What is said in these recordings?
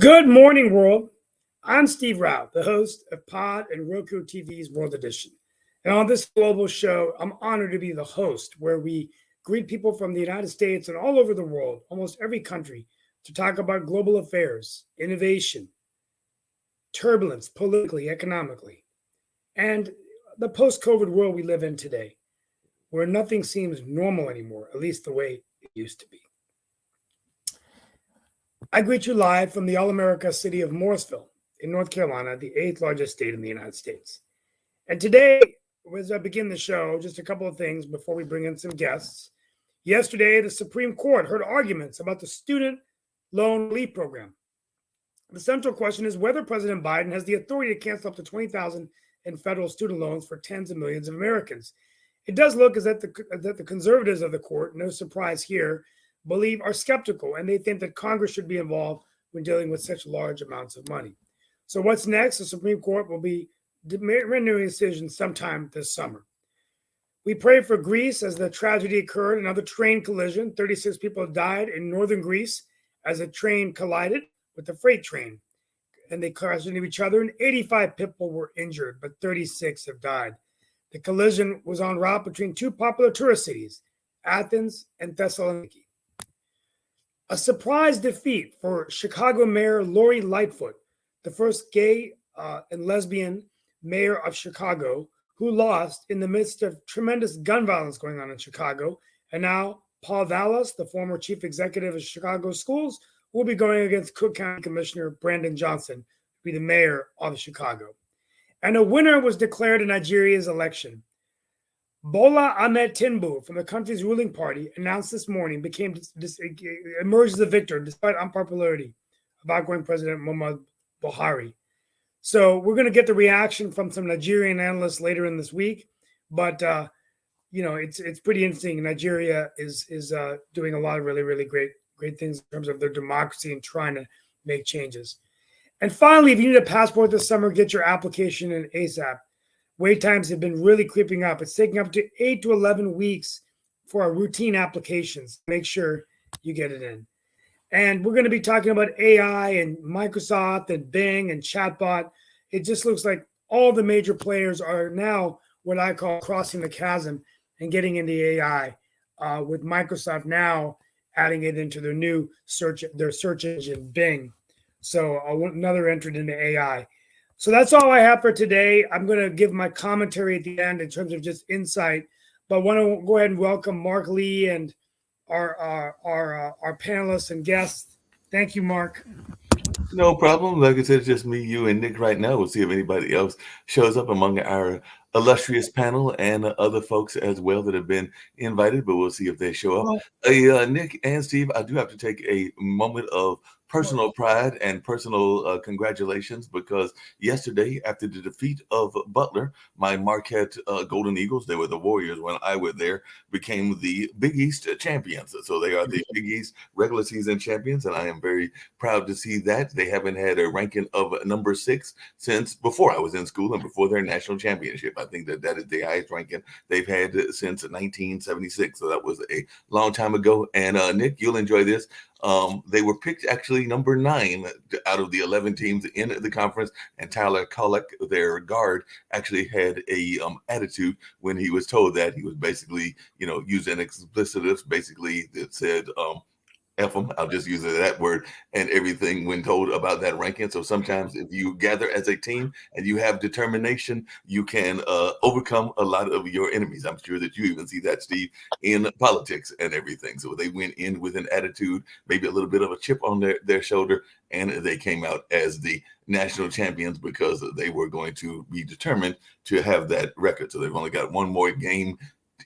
Good morning, world. I'm Steve Rao, the host of Pod and Roku TV's World Edition. And on this global show, I'm honored to be the host where we greet people from the United States and all over the world, almost every country, to talk about global affairs, innovation, turbulence, politically, economically, and the post COVID world we live in today, where nothing seems normal anymore, at least the way it used to be. I greet you live from the All America city of Morrisville in North Carolina, the eighth largest state in the United States. And today, as I begin the show, just a couple of things before we bring in some guests. Yesterday, the Supreme Court heard arguments about the Student Loan Relief Program. The central question is whether President Biden has the authority to cancel up to $20,000 in federal student loans for tens of millions of Americans. It does look as that the conservatives of the court, no surprise here, are skeptical, and they think that Congress should be involved when dealing with such large amounts of money. So what's next? The Supreme Court will be rendering a decision sometime this summer. We pray for Greece as the tragedy occurred, another train collision. 36 people died in northern Greece as a train collided with a freight train, and they crashed into each other, and 85 people were injured, but 36 have died. The collision was en route between two popular tourist cities, Athens and Thessaloniki. A surprise defeat for Chicago Mayor Lori Lightfoot, the first gay and lesbian mayor of Chicago, who lost in the midst of tremendous gun violence going on in Chicago. And now Paul Vallas, the former chief executive of Chicago Schools, will be going against Cook County Commissioner Brandon Johnson to be the mayor of Chicago. And a winner was declared in Nigeria's election. Bola Ahmed Tinubu from the country's ruling party announced this morning emerged as a victor despite unpopularity of outgoing President Muhammadu Buhari. So we're going to get the reaction from some Nigerian analysts later in this week, but it's pretty interesting. Nigeria is doing a lot of really, really great things in terms of their democracy and trying to make changes. And finally, if you need a passport this summer, get your application in ASAP. Wait times have been really creeping up. It's taking up to 8 to 11 weeks for our routine applications. Make sure you get it in. And we're going to be talking about AI and Microsoft and Bing and Chatbot. It just looks like all the major players are now what I call crossing the chasm and getting into AI, with Microsoft now adding it into their search engine, Bing. So another entrant into AI. So that's all I have for today. I'm going to give my commentary at the end in terms of just insight, but I want to go ahead and welcome Mark Lee and our panelists and guests. Thank you, Mark. No problem. Like I said, it's just me, you, and Nick right now. We'll see if anybody else shows up among our illustrious panel and other folks as well that have been invited, but we'll see if they show up. Nick and Steve, I do have to take a moment of personal pride and personal congratulations, because yesterday, after the defeat of Butler, my Marquette Golden Eagles, they were the Warriors when I was there, became the Big East champions. So they are the Big East regular season champions, and I am very proud to see that. They haven't had a ranking of number 6 since before I was in school and before their national championship. I think that is the highest ranking they've had since 1976. So that was a long time ago. And Nick, you'll enjoy this. They were picked actually number 9 out of the 11 teams in the conference, and Tyler Kolek, their guard, actually had a attitude when he was told that. He was basically, using explicitives, basically that said, F them, I'll just use that word, and everything when told about that ranking. So sometimes if you gather as a team and you have determination, you can overcome a lot of your enemies. I'm sure that you even see that, Steve, in politics and everything. So they went in with an attitude, maybe a little bit of a chip on their shoulder, and they came out as the national champions because they were going to be determined to have that record. So they've only got one more game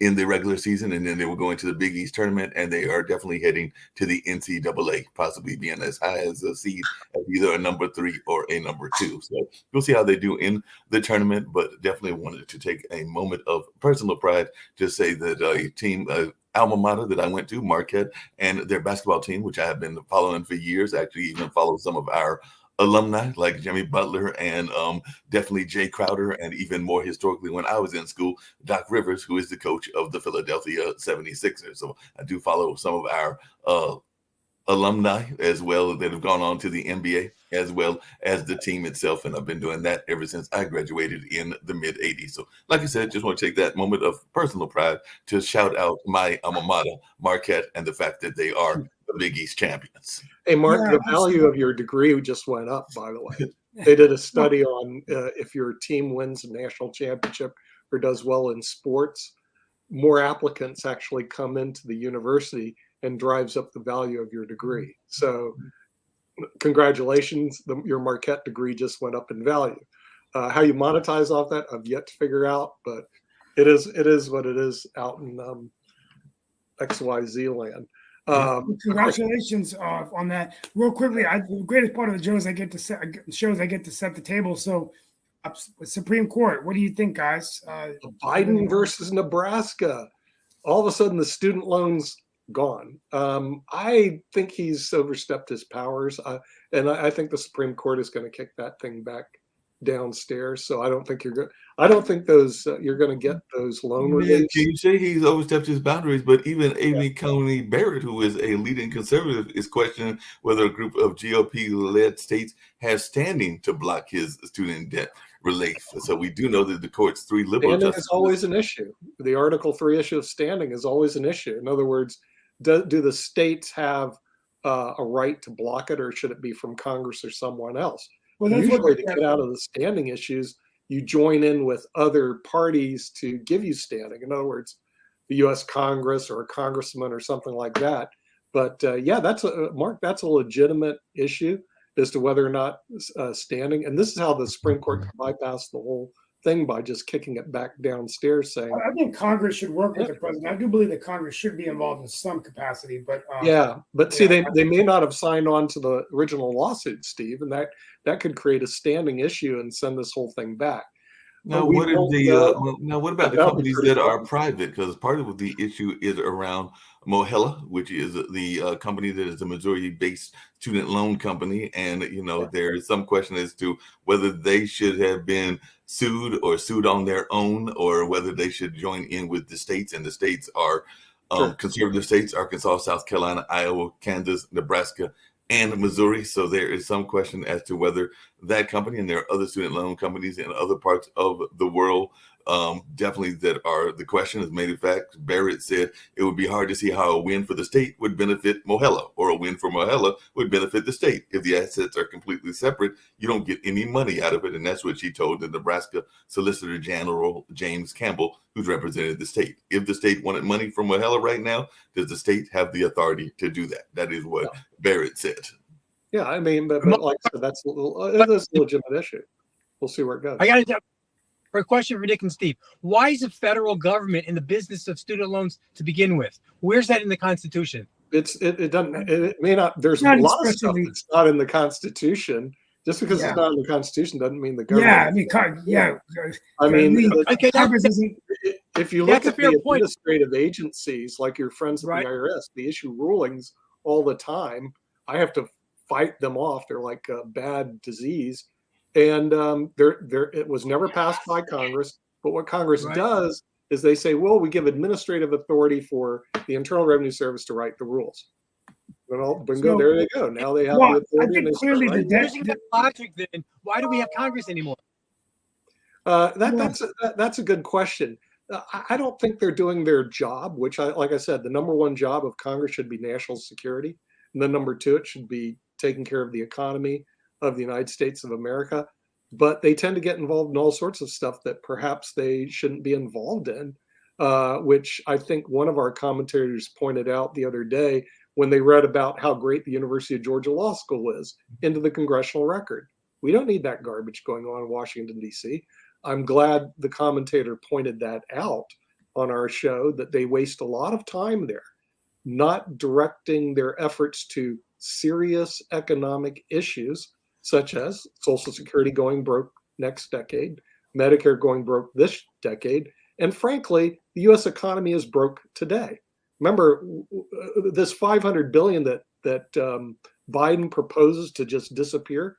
in the regular season, and then they were going to the Big East tournament, and they are definitely heading to the NCAA, possibly being as high as a seed as either a number 3 or a number 2. So we'll see how they do in the tournament, but definitely wanted to take a moment of personal pride to say that a team, alma mater that I went to, Marquette, and their basketball team, which I have been following for years, actually even follow some of our alumni like Jimmy Butler and definitely Jay Crowder, and even more historically when I was in school, Doc Rivers, who is the coach of the Philadelphia 76ers. So I do follow some of our alumni as well that have gone on to the NBA as well as the team itself. And I've been doing that ever since I graduated in the mid 80s. So, like I said, just want to take that moment of personal pride to shout out my alma mater, Marquette, and the fact that they are the Big East champions. Hey, Mark, Yeah, the value of your degree just went up, by the way. They did a study on if your team wins a national championship or does well in sports, more applicants actually come into the university and drives up the value of your degree. So congratulations, your Marquette degree just went up in value. How you monetize off that, I've yet to figure out, but it is what it is out in XYZ land. Congratulations on that. Real quickly, the greatest part of the shows I get to set the table. So, Supreme Court, what do you think, guys? Biden versus Nebraska. All of a sudden, the student loans gone. I think he's overstepped his powers, and I think the Supreme Court is going to kick that thing back downstairs. So I don't think you're going. I don't think those you're going to get those loan reliefs. Can you say he's overstepped his boundaries? But even Amy Coney Barrett, who is a leading conservative, is questioning whether a group of GOP-led states has standing to block his student debt relief. So we do know that the court's three liberal Standing justices is always an issue. The Article 3 issue of standing is always an issue. In other words, do the states have a right to block it, or should it be from Congress or someone else? Well, that's Usually, what to get out of the standing issues, you join in with other parties to give you standing. In other words, the U.S. Congress or a congressman or something like that. But yeah, that's a legitimate issue as to whether or not standing. And this is how the Supreme Court can bypass the whole thing by just kicking it back downstairs, saying, I think Congress should work with the president. I do believe that Congress should be involved in some capacity, but see, they may not have signed on to the original lawsuit, Steve, and that could create a standing issue and send this whole thing back. Now, what about the companies that are private? Because part of the issue is around Mohela, which is the company that is a Missouri-based student loan company, and there is some question as to whether they should have been sued or sued on their own, or whether they should join in with the states. And the states are conservative states: Arkansas, South Carolina, Iowa, Kansas, Nebraska, and Missouri. So there is some question as to whether that company, and there are other student loan companies in other parts of the world, definitely that are the question. As a matter of fact, Barrett said it would be hard to see how a win for the state would benefit Mohela, or a win for Mohela would benefit the state. If the assets are completely separate, you don't get any money out of it. And that's what she told the Nebraska Solicitor General, James Campbell, who's represented the state. If the state wanted money from Mohela right now, does the state have the authority to do that? That is what Barrett said. Yeah, I mean, but like I said, that's a legitimate issue. We'll see where it goes. I got to for a question for Nick and Steve. Why is the federal government in the business of student loans to begin with? Where's that in the Constitution? It doesn't. It may not. There's a lot of stuff that's not in the Constitution. Just because it's not in the Constitution doesn't mean the government. If you look at the administrative agencies, like your friends at the IRS, they issue rulings all the time. I have to fight them off. They're like a bad disease. And it was never passed by Congress. But what Congress does is they say, well, we give administrative authority for the Internal Revenue Service to write the rules. Well, bingo, there they go. Now they have the authority. I think clearly using that logic, then why do we have Congress anymore? That's a good question. I don't think they're doing their job, which, like I said, the number one job of Congress should be national security. And then number two, it should be taking care of the economy of the United States of America. But they tend to get involved in all sorts of stuff that perhaps they shouldn't be involved in, which I think one of our commentators pointed out the other day when they read about how great the University of Georgia Law School is into the congressional record. We don't need that garbage going on in Washington, D.C. I'm glad the commentator pointed that out on our show, that they waste a lot of time there, not directing their efforts to serious economic issues, such as Social Security going broke next decade, Medicare going broke this decade, and frankly, the U.S. economy is broke today. Remember, this $500 billion that Biden proposes to just disappear.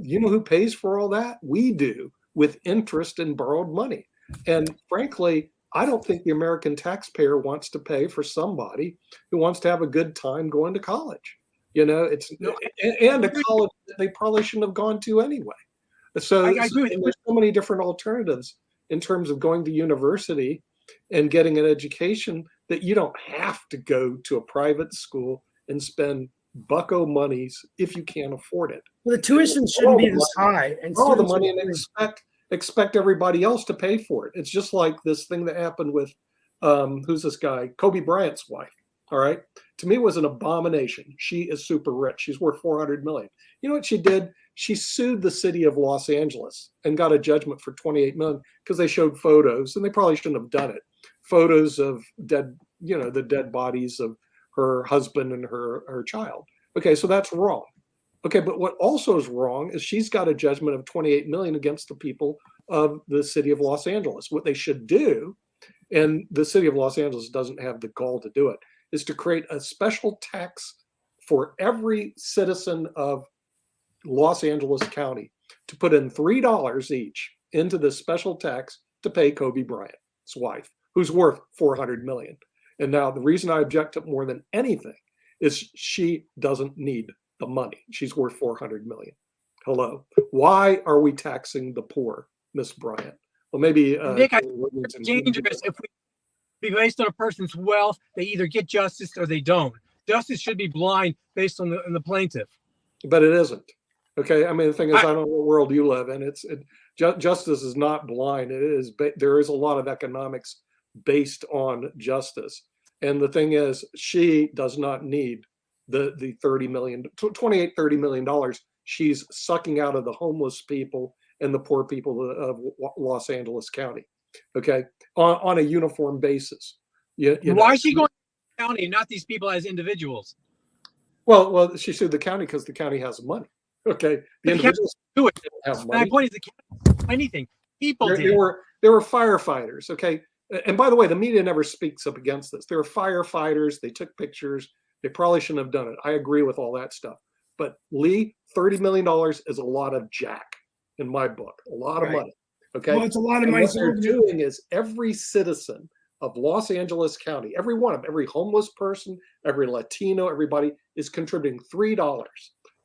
You know who pays for all that? We do, with interest and borrowed money. And frankly, I don't think the American taxpayer wants to pay for somebody who wants to have a good time going to college. You know, it's No, and a college that they probably shouldn't have gone to anyway. So I agree with you. there's so many different alternatives in terms of going to university and getting an education that you don't have to go to a private school and spend bucko monies if you can't afford it. Well, the tuition shouldn't be this high, and All the students money are and expect everybody else to pay for it. It's just like this thing that happened with who's this guy? Kobe Bryant's wife. All right. To me, it was an abomination. She is super rich. She's worth 400 million. You know what she did? She sued the city of Los Angeles and got a judgment for 28 million because they showed photos, and they probably shouldn't have done it. Photos of dead, you know, the dead bodies of her husband and her child. Okay, so that's wrong. Okay, but what also is wrong is she's got a judgment of 28 million against the people of the city of Los Angeles. What they should do, and the city of Los Angeles doesn't have the gall to do it, is to create a special tax for every citizen of Los Angeles County to put in $3 each into this special tax to pay Kobe Bryant's wife, who's worth 400 million. And now the reason I object to it more than anything is she doesn't need the money. She's worth 400 million. Hello. Why are we taxing the poor, Miss Bryant? Well, maybe Nick, I think it's dangerous if we be based on a person's wealth. They either get justice or they don't. Justice should be blind based on the plaintiff. But it isn't. Okay. I mean, the thing is, I don't know what world you live in. Justice is not blind. It is. There is a lot of economics based on justice. And the thing is, she does not need the $30 million. She's sucking out of the homeless people and the poor people of Los Angeles County. Okay, on a uniform basis. Why is she going to the county and not these people as individuals? Well, she sued the county because the county has money. Okay, the individuals do it. have My money. point is, the county didn't do anything. People did. There were firefighters. Okay, and by the way, the media never speaks up against this. There were firefighters. They took pictures. They probably shouldn't have done it. I agree with all that stuff. But Lee, $30 million is a lot of jack in my book. A lot of money. Okay. Well, it's a lot of and money. what they're doing is every citizen of Los Angeles County, every homeless person, every Latino, everybody is contributing $3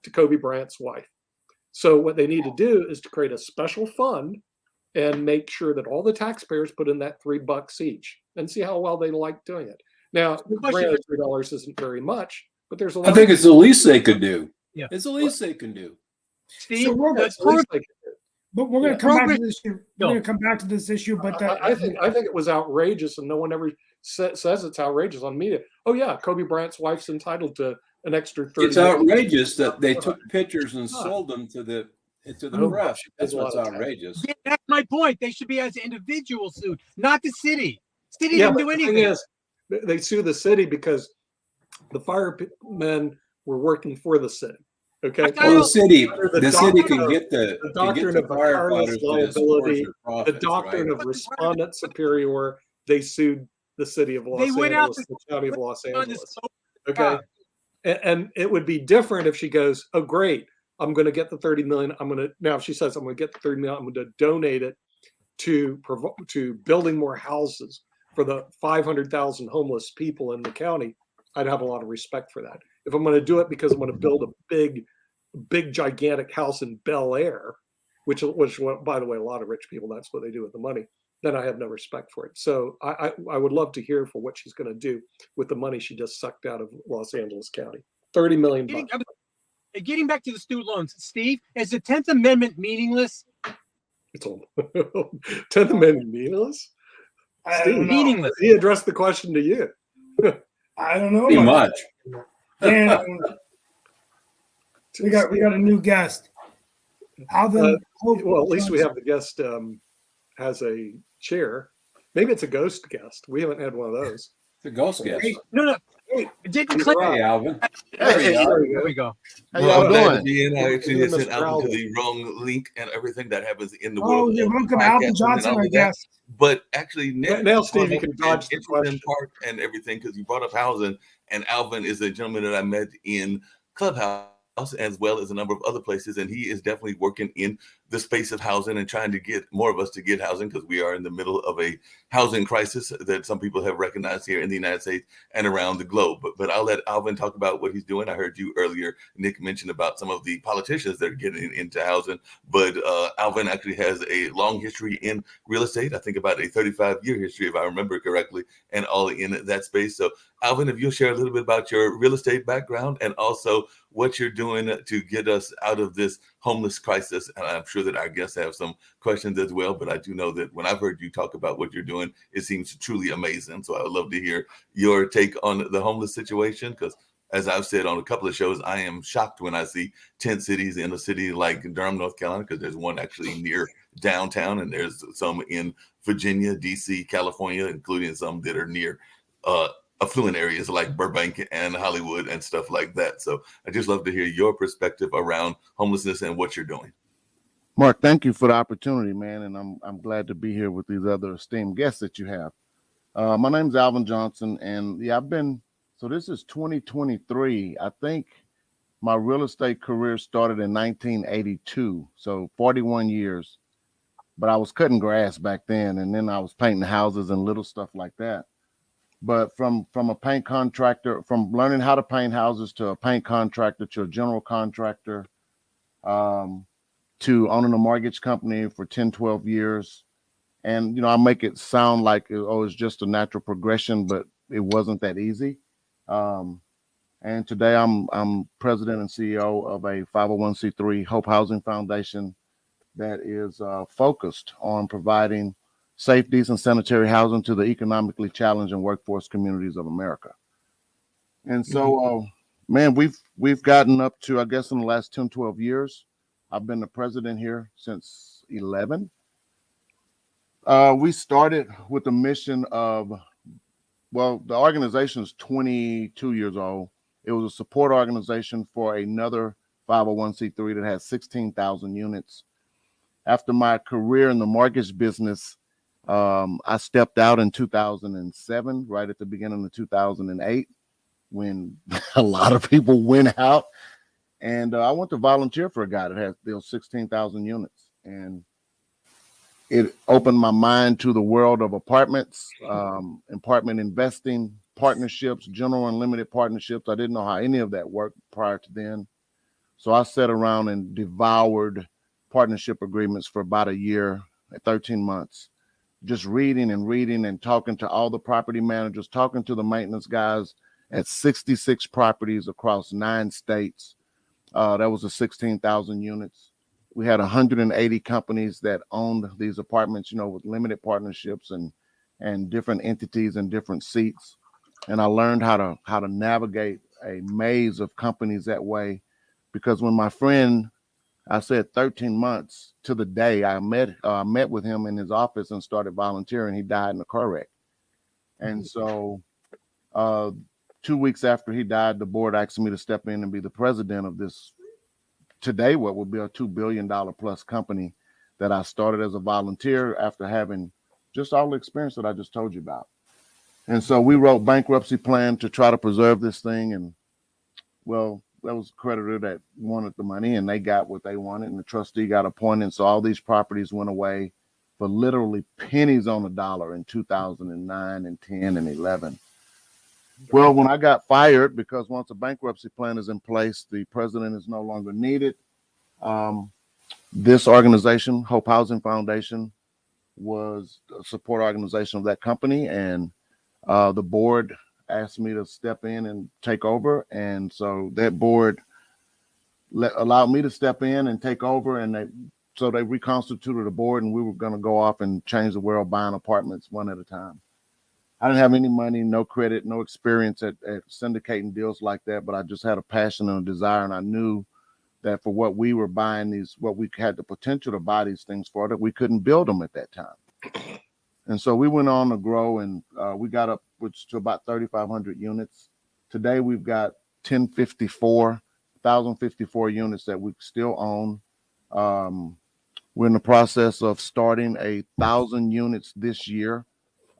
to Kobe Bryant's wife. So what they need to do is to create a special fund and make sure that all the taxpayers put in that $3 each and see how well they like doing it. Now, granted, $3 isn't very much, but there's a lot. I think it's the least they could do. Yeah. It's the least they can do. Steve, So That's the least they can do. but we're going to come back to this issue. We're going to come back to this issue. But I think it was outrageous, and no one ever says it's outrageous on media. Oh yeah, Kobe Bryant's wife's entitled to an extra 30. It's outrageous that they took pictures and sold them to the Oh, press. That's a lot what's of time. outrageous. yeah, that's my point. They should be as individual sued, not the city. City Yeah, didn't but do the anything. thing is, they sue the city because the firemen were working for the city. Okay. Well, the city doctrine can of- get the doctrine of vicarious liability, the doctrine right? of respondent superior. They sued the city of Los They went out Angeles, the county of Los On this Angeles. Okay. And it would be different if she goes, oh, great, I'm going to get the 30 million. Now if she says, I'm going to get the 30 million, I'm going to donate it to building more houses for the 500,000 homeless people in the county, I'd have a lot of respect for that. If I'm going to do it because I'm going to build a big, gigantic house in Bel Air, which, by the way, a lot of rich people, that's what they do with the money, then I have no respect for it. So I would love to hear for what she's going to do with the money she just sucked out of Los Angeles County. $30 million. Getting back to the student loans, Steve, is the 10th Amendment meaningless? It's all 10th Amendment meaningless? Steve, Meaningless. he addressed the question to you. I don't know. Pretty much. And we got a new guest. Alvin. Well, at least we have the guest has a chair. Maybe it's a ghost guest. We haven't had one of those. The ghost guest. No. It didn't click. Hey, Alvin. There we go. How y'all doing? I actually Even sent Mr. Alvin to Alvin. the wrong link and everything that happens in the Oh, world. yeah, of welcome, podcasting Alvin and Johnson, all our of that. guest. But actually, Nick, Now, Steve, you brought can up dodge an the interesting question. part and everything because you brought up housing, and Alvin is a gentleman that I met in Clubhouse as well as a number of other places, and he is definitely working in the space of housing and trying to get more of us to get housing, because we are in the middle of a housing crisis that some people have recognized here in the United States and around the globe. But I'll let Alvin talk about what he's doing. I heard you earlier, Nick, mention about some of the politicians that are getting into housing, but Alvin actually has a long history in real estate. I think about a 35-year history, if I remember correctly, and all in that space. So Alvin, if you'll share a little bit about your real estate background and also what you're doing to get us out of this homeless crisis. And I'm sure that our guests have some questions as well, but I do know that when I've heard you talk about what you're doing, it seems truly amazing. So I would love to hear your take on the homeless situation, because as I've said on a couple of shows, I am shocked when I see tent cities in a city like Durham, North Carolina, because there's one actually near downtown, and there's some in Virginia, DC, California, including some that are near affluent areas like Burbank and Hollywood and stuff like that. So I just love to hear your perspective around homelessness and what you're doing. Mark, thank you for the opportunity, man, and I'm glad to be here with these other esteemed guests that you have. My name's Alvin Johnson, and yeah, so this is 2023. I think my real estate career started in 1982, so 41 years. But I was cutting grass back then, and then I was painting houses and little stuff like that. But from a paint contractor, from learning how to paint houses to a paint contractor to a general contractor, to owning a mortgage company for 10, 12 years. And, I make it sound like, it's just a natural progression, but it wasn't that easy. And today I'm president and CEO of a 501c3 Hope Housing Foundation that is focused on providing safe, decent, sanitary housing to the economically challenged and workforce communities of America. And so, man, we've gotten up to, I guess, in the last 10, 12 years. I've been the president here since 11. We started with the mission of, the organization is 22 years old. It was a support organization for another 501c3 that has 16,000 units. After my career in the mortgage business, I stepped out in 2007, right at the beginning of 2008, when a lot of people went out. And I went to volunteer for a guy that has those 16,000 units. And it opened my mind to the world of apartments, apartment investing, partnerships, general and limited partnerships. I didn't know how any of that worked prior to then. So I sat around and devoured partnership agreements for about a year, 13 months, just reading and talking to all the property managers, talking to the maintenance guys at 66 properties across 9 states. That was the 16,000 units. We had 180 companies that owned these apartments, with limited partnerships and different entities and different seats. And I learned how to navigate a maze of companies that way, because when my friend, I said 13 months to the day, I met with him in his office and started volunteering. He died in a car wreck. And so 2 weeks after he died, the board asked me to step in and be the president of this, today what would be a $2 billion plus company that I started as a volunteer after having just all the experience that I just told you about. And so we wrote bankruptcy plan to try to preserve this thing. And that was a creditor that wanted the money, and they got what they wanted, and the trustee got appointed. So all these properties went away for literally pennies on the dollar in 2009 and 10 and 11. Well, when I got fired, because once a bankruptcy plan is in place, the president is no longer needed. This organization, Hope Housing Foundation, was a support organization of that company, and the board asked me to step in and take over. And so that board allowed me to step in and take over. And they reconstituted a board, and we were going to go off and change the world buying apartments one at a time. I didn't have any money, no credit, no experience at syndicating deals like that, but I just had a passion and a desire. And I knew that for what we were buying, what we had the potential to buy these things for, that we couldn't build them at that time. And so we went on to grow, and we got up to about 3,500 units. Today we've got 1,054 units that we still own. We're in the process of starting 1,000 units this year,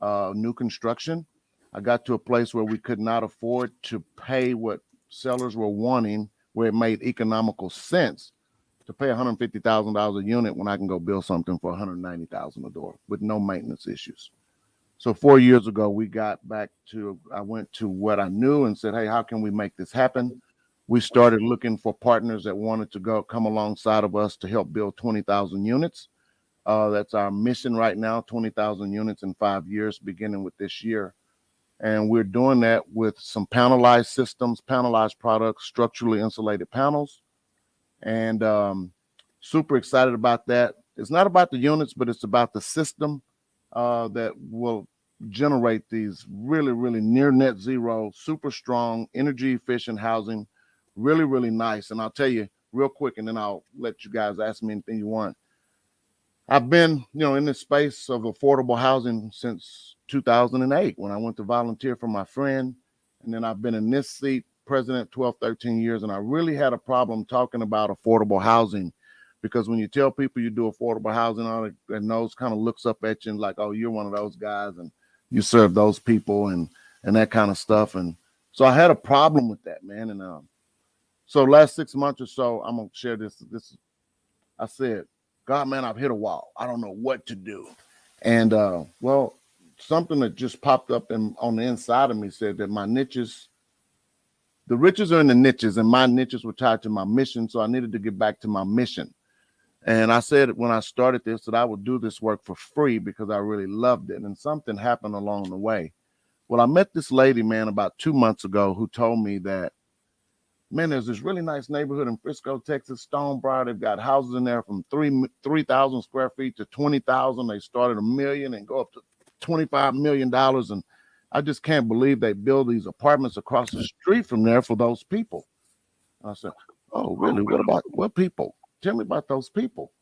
new construction. I got to a place where we could not afford to pay what sellers were wanting, where it made economical sense to pay $150,000 a unit when I can go build something for $190,000 a door with no maintenance issues. So 4 years ago, I went to what I knew and said, hey, how can we make this happen? We started looking for partners that wanted to come alongside of us to help build 20,000 units. That's our mission right now, 20,000 units in 5 years, beginning with this year. And we're doing that with some panelized systems, panelized products, structurally insulated panels. And super excited about that. It's not about the units, but it's about the system that will generate these really, really near net zero, super strong, energy efficient housing. Really, really nice. And I'll tell you real quick, and then I'll let you guys ask me anything you want. I've been, in this space of affordable housing since 2008 when I went to volunteer for my friend. And then I've been in this seat, president, 12, 13 years. And I really had a problem talking about affordable housing because when you tell people you do affordable housing, all their nose kind of looks up at you and like, oh, you're one of those guys and you serve those people and that kind of stuff. And so I had a problem with that, man. And so last 6 months or so, I'm going to share this. I said, God, man, I've hit a wall. I don't know what to do. And something that just popped up on the inside of me said that my niches, the riches are in the niches, and my niches were tied to my mission. So I needed to get back to my mission. And I said when I started this that I would do this work for free because I really loved it. And something happened along the way. Well, I met this lady, man, about 2 months ago who told me that, man, there's this really nice neighborhood in Frisco, Texas, Stonebriar. They've got houses in there from 3,000 square feet to 20,000. They started $1 million and go up to $25 million. And I just can't believe they build these apartments across the street from there for those people. And I said, oh, really? What people? Tell me about those people.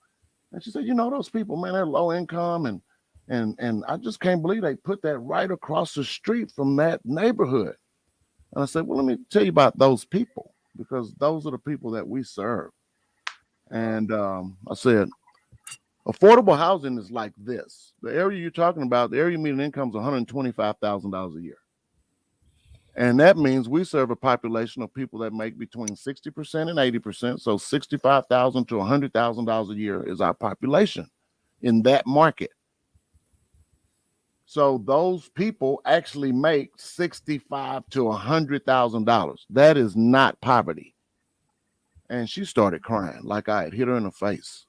And she said, those people, man, they're low income. And I just can't believe they put that right across the street from that neighborhood. And I said, well, let me tell you about those people, because those are the people that we serve. And I said, affordable housing is like this. The area you're talking about, the area median income is $125,000 a year. And that means we serve a population of people that make between 60% and 80%. So $65,000 to $100,000 a year is our population in that market. So those people actually make $65,000 to $100,000. That is not poverty. And she started crying like I had hit her in the face.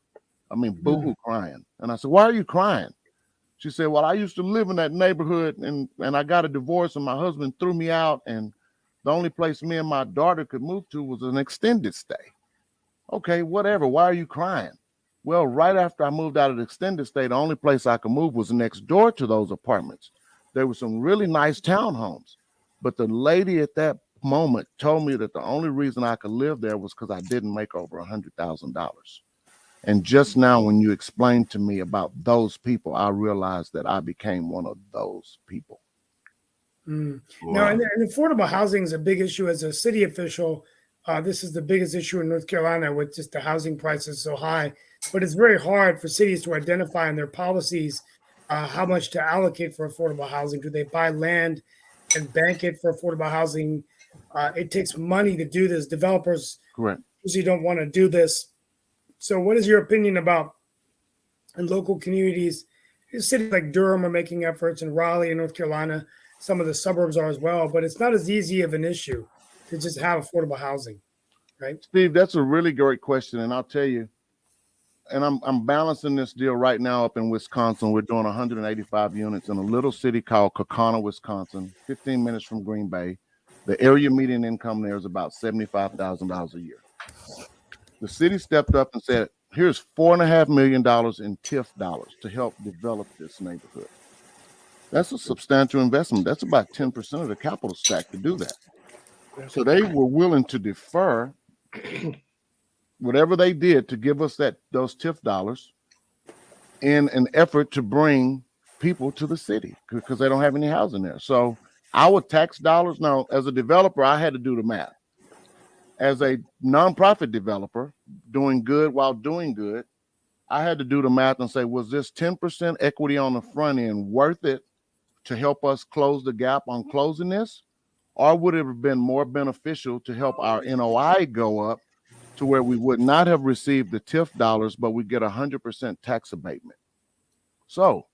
I mean, boo-hoo crying. And I said, why are you crying? She said, well, I used to live in that neighborhood and I got a divorce and my husband threw me out. And the only place me and my daughter could move to was an extended stay. Okay, whatever. Why are you crying? Well, right after I moved out of the extended stay, the only place I could move was next door to those apartments. There were some really nice townhomes. But the lady at that moment told me that the only reason I could live there was because I didn't make over $100,000. And just now, when you explained to me about those people, I realized that I became one of those people. Wow. No, and affordable housing is a big issue. As a city official, this is the biggest issue in North Carolina with just the housing prices so high. But it's very hard for cities to identify in their policies how much to allocate for affordable housing. Do they buy land and bank it for affordable housing? It takes money to do this. Developers usually don't want to do this. So what is your opinion about in local communities? Cities like Durham are making efforts, and Raleigh in North Carolina, some of the suburbs are as well, but it's not as easy of an issue to just have affordable housing, right? Steve, that's a really great question. And I'll tell you, and I'm balancing this deal right now up in Wisconsin. We're doing 185 units in a little city called Kaukauna, Wisconsin, 15 minutes from Green Bay. The area median income there is about $75,000 a year. The city stepped up and said, here's $4.5 million in TIF dollars to help develop this neighborhood. That's a substantial investment. That's about 10% of the capital stack to do that. So they were willing to defer whatever they did to give us those TIF dollars in an effort to bring people to the city because they don't have any housing there. So our tax dollars, now as a developer, I had to do the math. As a nonprofit developer doing good while doing good, I had to do the math and say, was this 10% equity on the front end worth it to help us close the gap on closing this? Or would it have been more beneficial to help our NOI go up to where we would not have received the TIF dollars, but we get 100% tax abatement. So,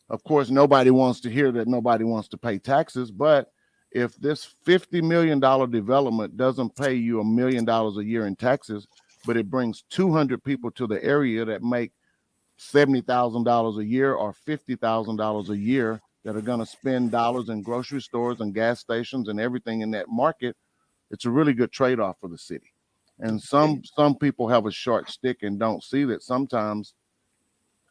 of course, nobody wants to hear that nobody wants to pay taxes, but if this $50 million development doesn't pay you $1 million a year in taxes, but it brings 200 people to the area that make $70,000 a year or $50,000 a year that are going to spend dollars in grocery stores and gas stations and everything in that market, it's a really good trade-off for the city. And some people have a short stick and don't see that sometimes.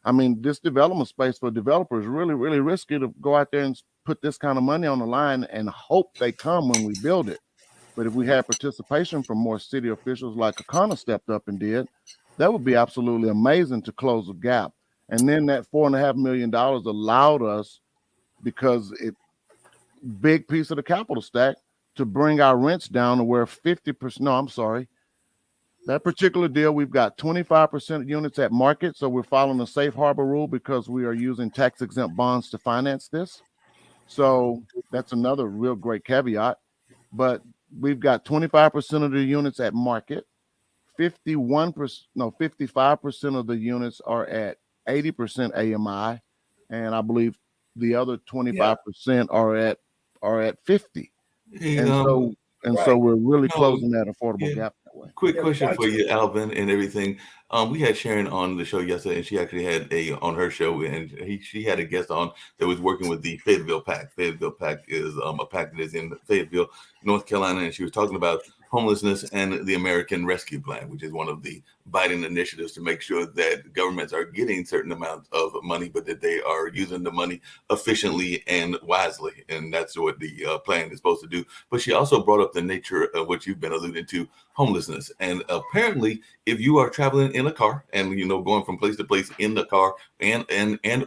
I mean, this development space for developers is really, really risky to go out there and put this kind of money on the line and hope they come when we build it. But if we had participation from more city officials like Akana stepped up and did, that would be absolutely amazing to close the gap. And then that $4.5 million allowed us, because it big piece of the capital stack, to bring our rents down to where 50%, no, I'm sorry. That particular deal, we've got 25% units at market. So we're following the safe harbor rule because we are using tax exempt bonds to finance this. So that's another real great caveat. But we've got 25% of the units at market. 55% of the units are at 80% AMI, and I believe the other 25% are at 50. And so we're really closing that affordable gap that way. Quick question for you, Alvin, and everything. We had Sharon on the show yesterday, and she actually had on her show, and she had a guest on that was working with the Fayetteville PAC. Fayetteville PAC is a PAC that is in Fayetteville, North Carolina, and she was talking about homelessness and the American Rescue Plan, which is one of the Biden initiatives to make sure that governments are getting certain amounts of money, but that they are using the money efficiently and wisely. And that's what the plan is supposed to do. But she also brought up the nature of what you've been alluding to, homelessness. And apparently, if you are traveling in a car and, going from place to place in the car and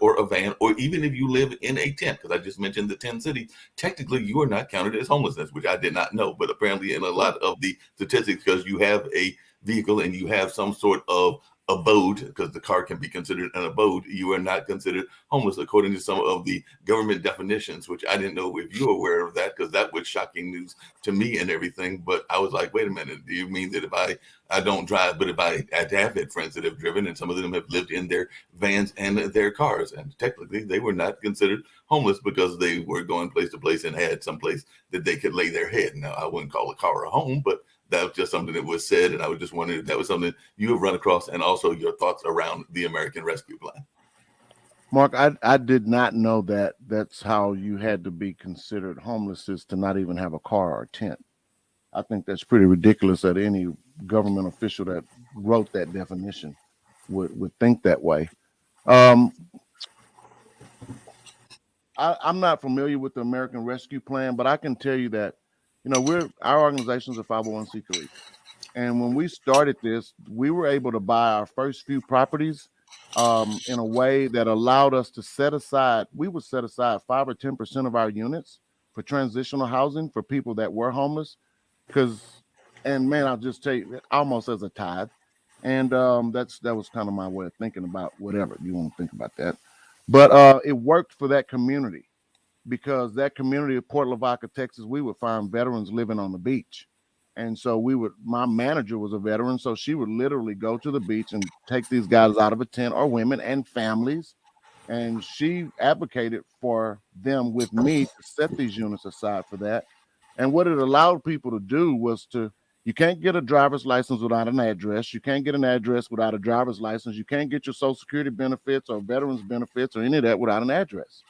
or a van, or even if you live in a tent, because I just mentioned the tent city, technically you are not counted as homelessness, which I did not know. But apparently in a lot of the statistics, because you have a vehicle and you have some sort of abode, because the car can be considered an abode, you are not considered homeless according to some of the government definitions, which I didn't know if you were aware of that, because that was shocking news to me and everything. But I was like, wait a minute, do you mean that if I don't drive, but if I have had friends that have driven, and some of them have lived in their vans and their cars, and technically they were not considered homeless because they were going place to place and had some place that they could lay their head. Now, I wouldn't call a car a home, but that was just something that was said, and I was just wondering if that was something you have run across, and also your thoughts around the American Rescue Plan. Mark, I did not know that that's how you had to be considered homeless, is to not even have a car or a tent. I think that's pretty ridiculous that any government official that wrote that definition would think that way. I'm not familiar with the American Rescue Plan, but I can tell you that our organization's a 501c3. And when we started this, we were able to buy our first few properties in a way that allowed us to set aside 5 or 10% of our units for transitional housing for people that were homeless. I'll just tell you, almost as a tithe. And that was kind of my way of thinking about whatever you want to think about that. But it worked for that community. Because that community of Port Lavaca, Texas, we would find veterans living on the beach. And so my manager was a veteran, so she would literally go to the beach and take these guys out of a tent, or women and families. And she advocated for them with me to set these units aside for that. And what it allowed people to do was you can't get a driver's license without an address. You can't get an address without a driver's license. You can't get your Social Security benefits or veterans benefits or any of that without an address.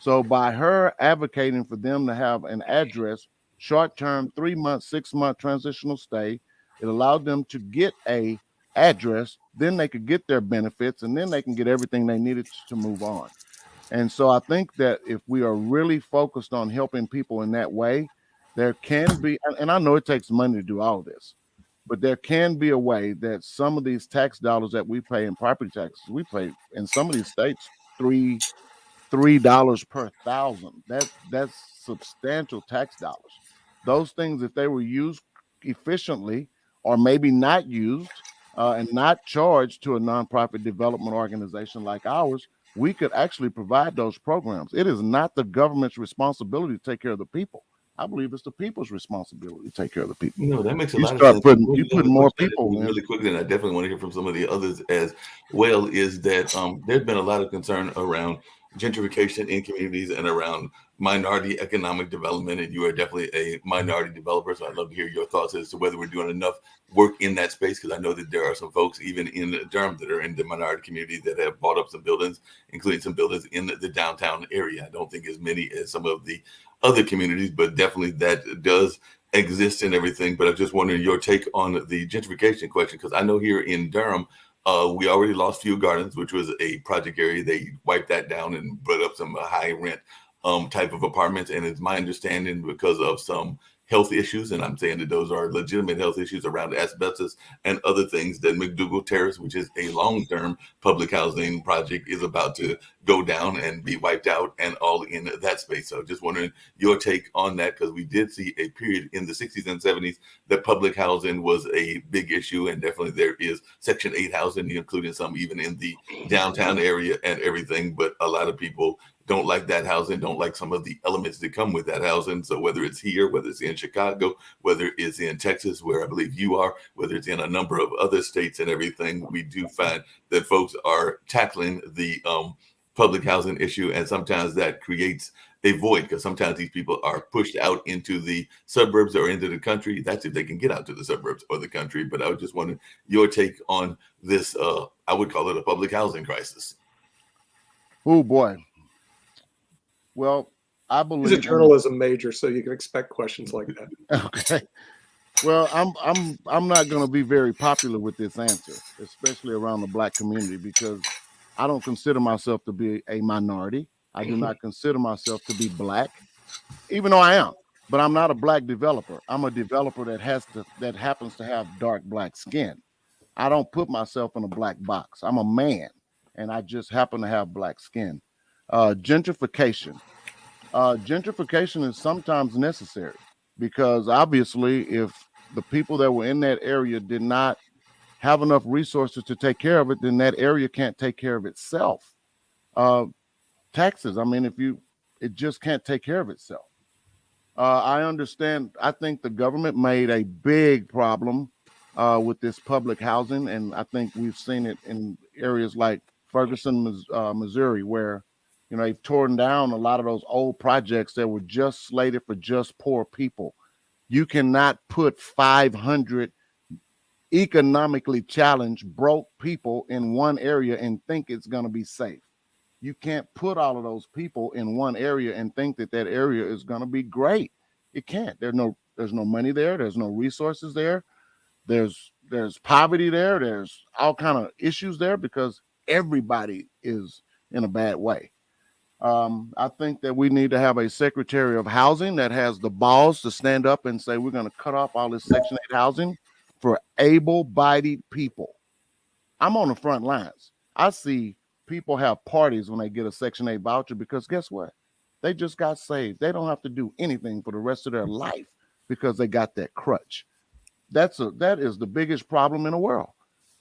So by her advocating for them to have an address, short-term, 3-month, 6-month transitional stay, it allowed them to get a address, then they could get their benefits, and then they can get everything they needed to move on. And so I think that if we are really focused on helping people in that way, there can be, and I know it takes money to do all of this, but there can be a way that some of these tax dollars that we pay in property taxes, we pay in some of these states $3 per thousand. That's substantial tax dollars. Those things, if they were used efficiently, or maybe not used and not charged to a nonprofit development organization like ours, we could actually provide those programs. It is not the government's responsibility to take care of the people. I believe it's the people's responsibility to take care of the people. No, that makes a You lot of start sense. putting One you other put more question I just people in. really quickly, and I definitely want to hear from some of the others as well, is that there's been a lot of concern around gentrification in communities and around minority economic development, and you are definitely a minority developer, so I'd love to hear your thoughts as to whether we're doing enough work in that space, because I know that there are some folks even in Durham that are in the minority community that have bought up some buildings, including some buildings in the downtown area. I don't think as many as some of the other communities, but definitely that does exist and everything. But I'm just wondering your take on the gentrification question, because I know here in Durham, we already lost Field Gardens, which was a project area. They wiped that down and put up some high rent type of apartments. And it's my understanding because of some health issues, and I'm saying that those are legitimate health issues around asbestos and other things, that McDougal Terrace, which is a long-term public housing project, is about to go down and be wiped out, and all in that space. So just wondering your take on that, because we did see a period in the 60s and 70s that public housing was a big issue, and definitely there is Section 8 housing, including some even in the downtown area and everything, but a lot of people don't like that housing, don't like some of the elements that come with that housing. So whether it's here, whether it's in Chicago, whether it's in Texas, where I believe you are, whether it's in a number of other states and everything, we do find that folks are tackling the public housing issue. And sometimes that creates a void, because sometimes these people are pushed out into the suburbs or into the country. That's if they can get out to the suburbs or the country. But I was just wondering your take on this, I would call it a public housing crisis. Oh boy. Well, I believe He's a journalism major, so you can expect questions like that. Okay. Well, I'm not going to be very popular with this answer, especially around the Black community, because I don't consider myself to be a minority. I do not consider myself to be Black, even though I am. But I'm not a Black developer. I'm a developer that happens to have dark Black skin. I don't put myself in a Black box. I'm a man, and I just happen to have Black skin. Gentrification. Gentrification is sometimes necessary, because obviously if the people that were in that area did not have enough resources to take care of it, then that area can't take care of itself. Taxes, I mean, it just can't take care of itself. I understand. I think the government made a big problem with this public housing, and I think we've seen it in areas like Ferguson, Missouri, where they've torn down a lot of those old projects that were just slated for just poor people. You cannot put 500 economically challenged, broke people in one area and think it's going to be safe. You can't put all of those people in one area and think that that area is going to be great. It can't. There's no money there. There's no resources there. There's poverty there. There's all kind of issues there because everybody is in a bad way. I think that we need to have a Secretary of Housing that has the balls to stand up and say, we're going to cut off all this Section 8 housing for able-bodied people. I'm on the front lines. I see people have parties when they get a Section 8 voucher, because guess what? They just got saved. They don't have to do anything for the rest of their life because they got that crutch. That is the biggest problem in the world,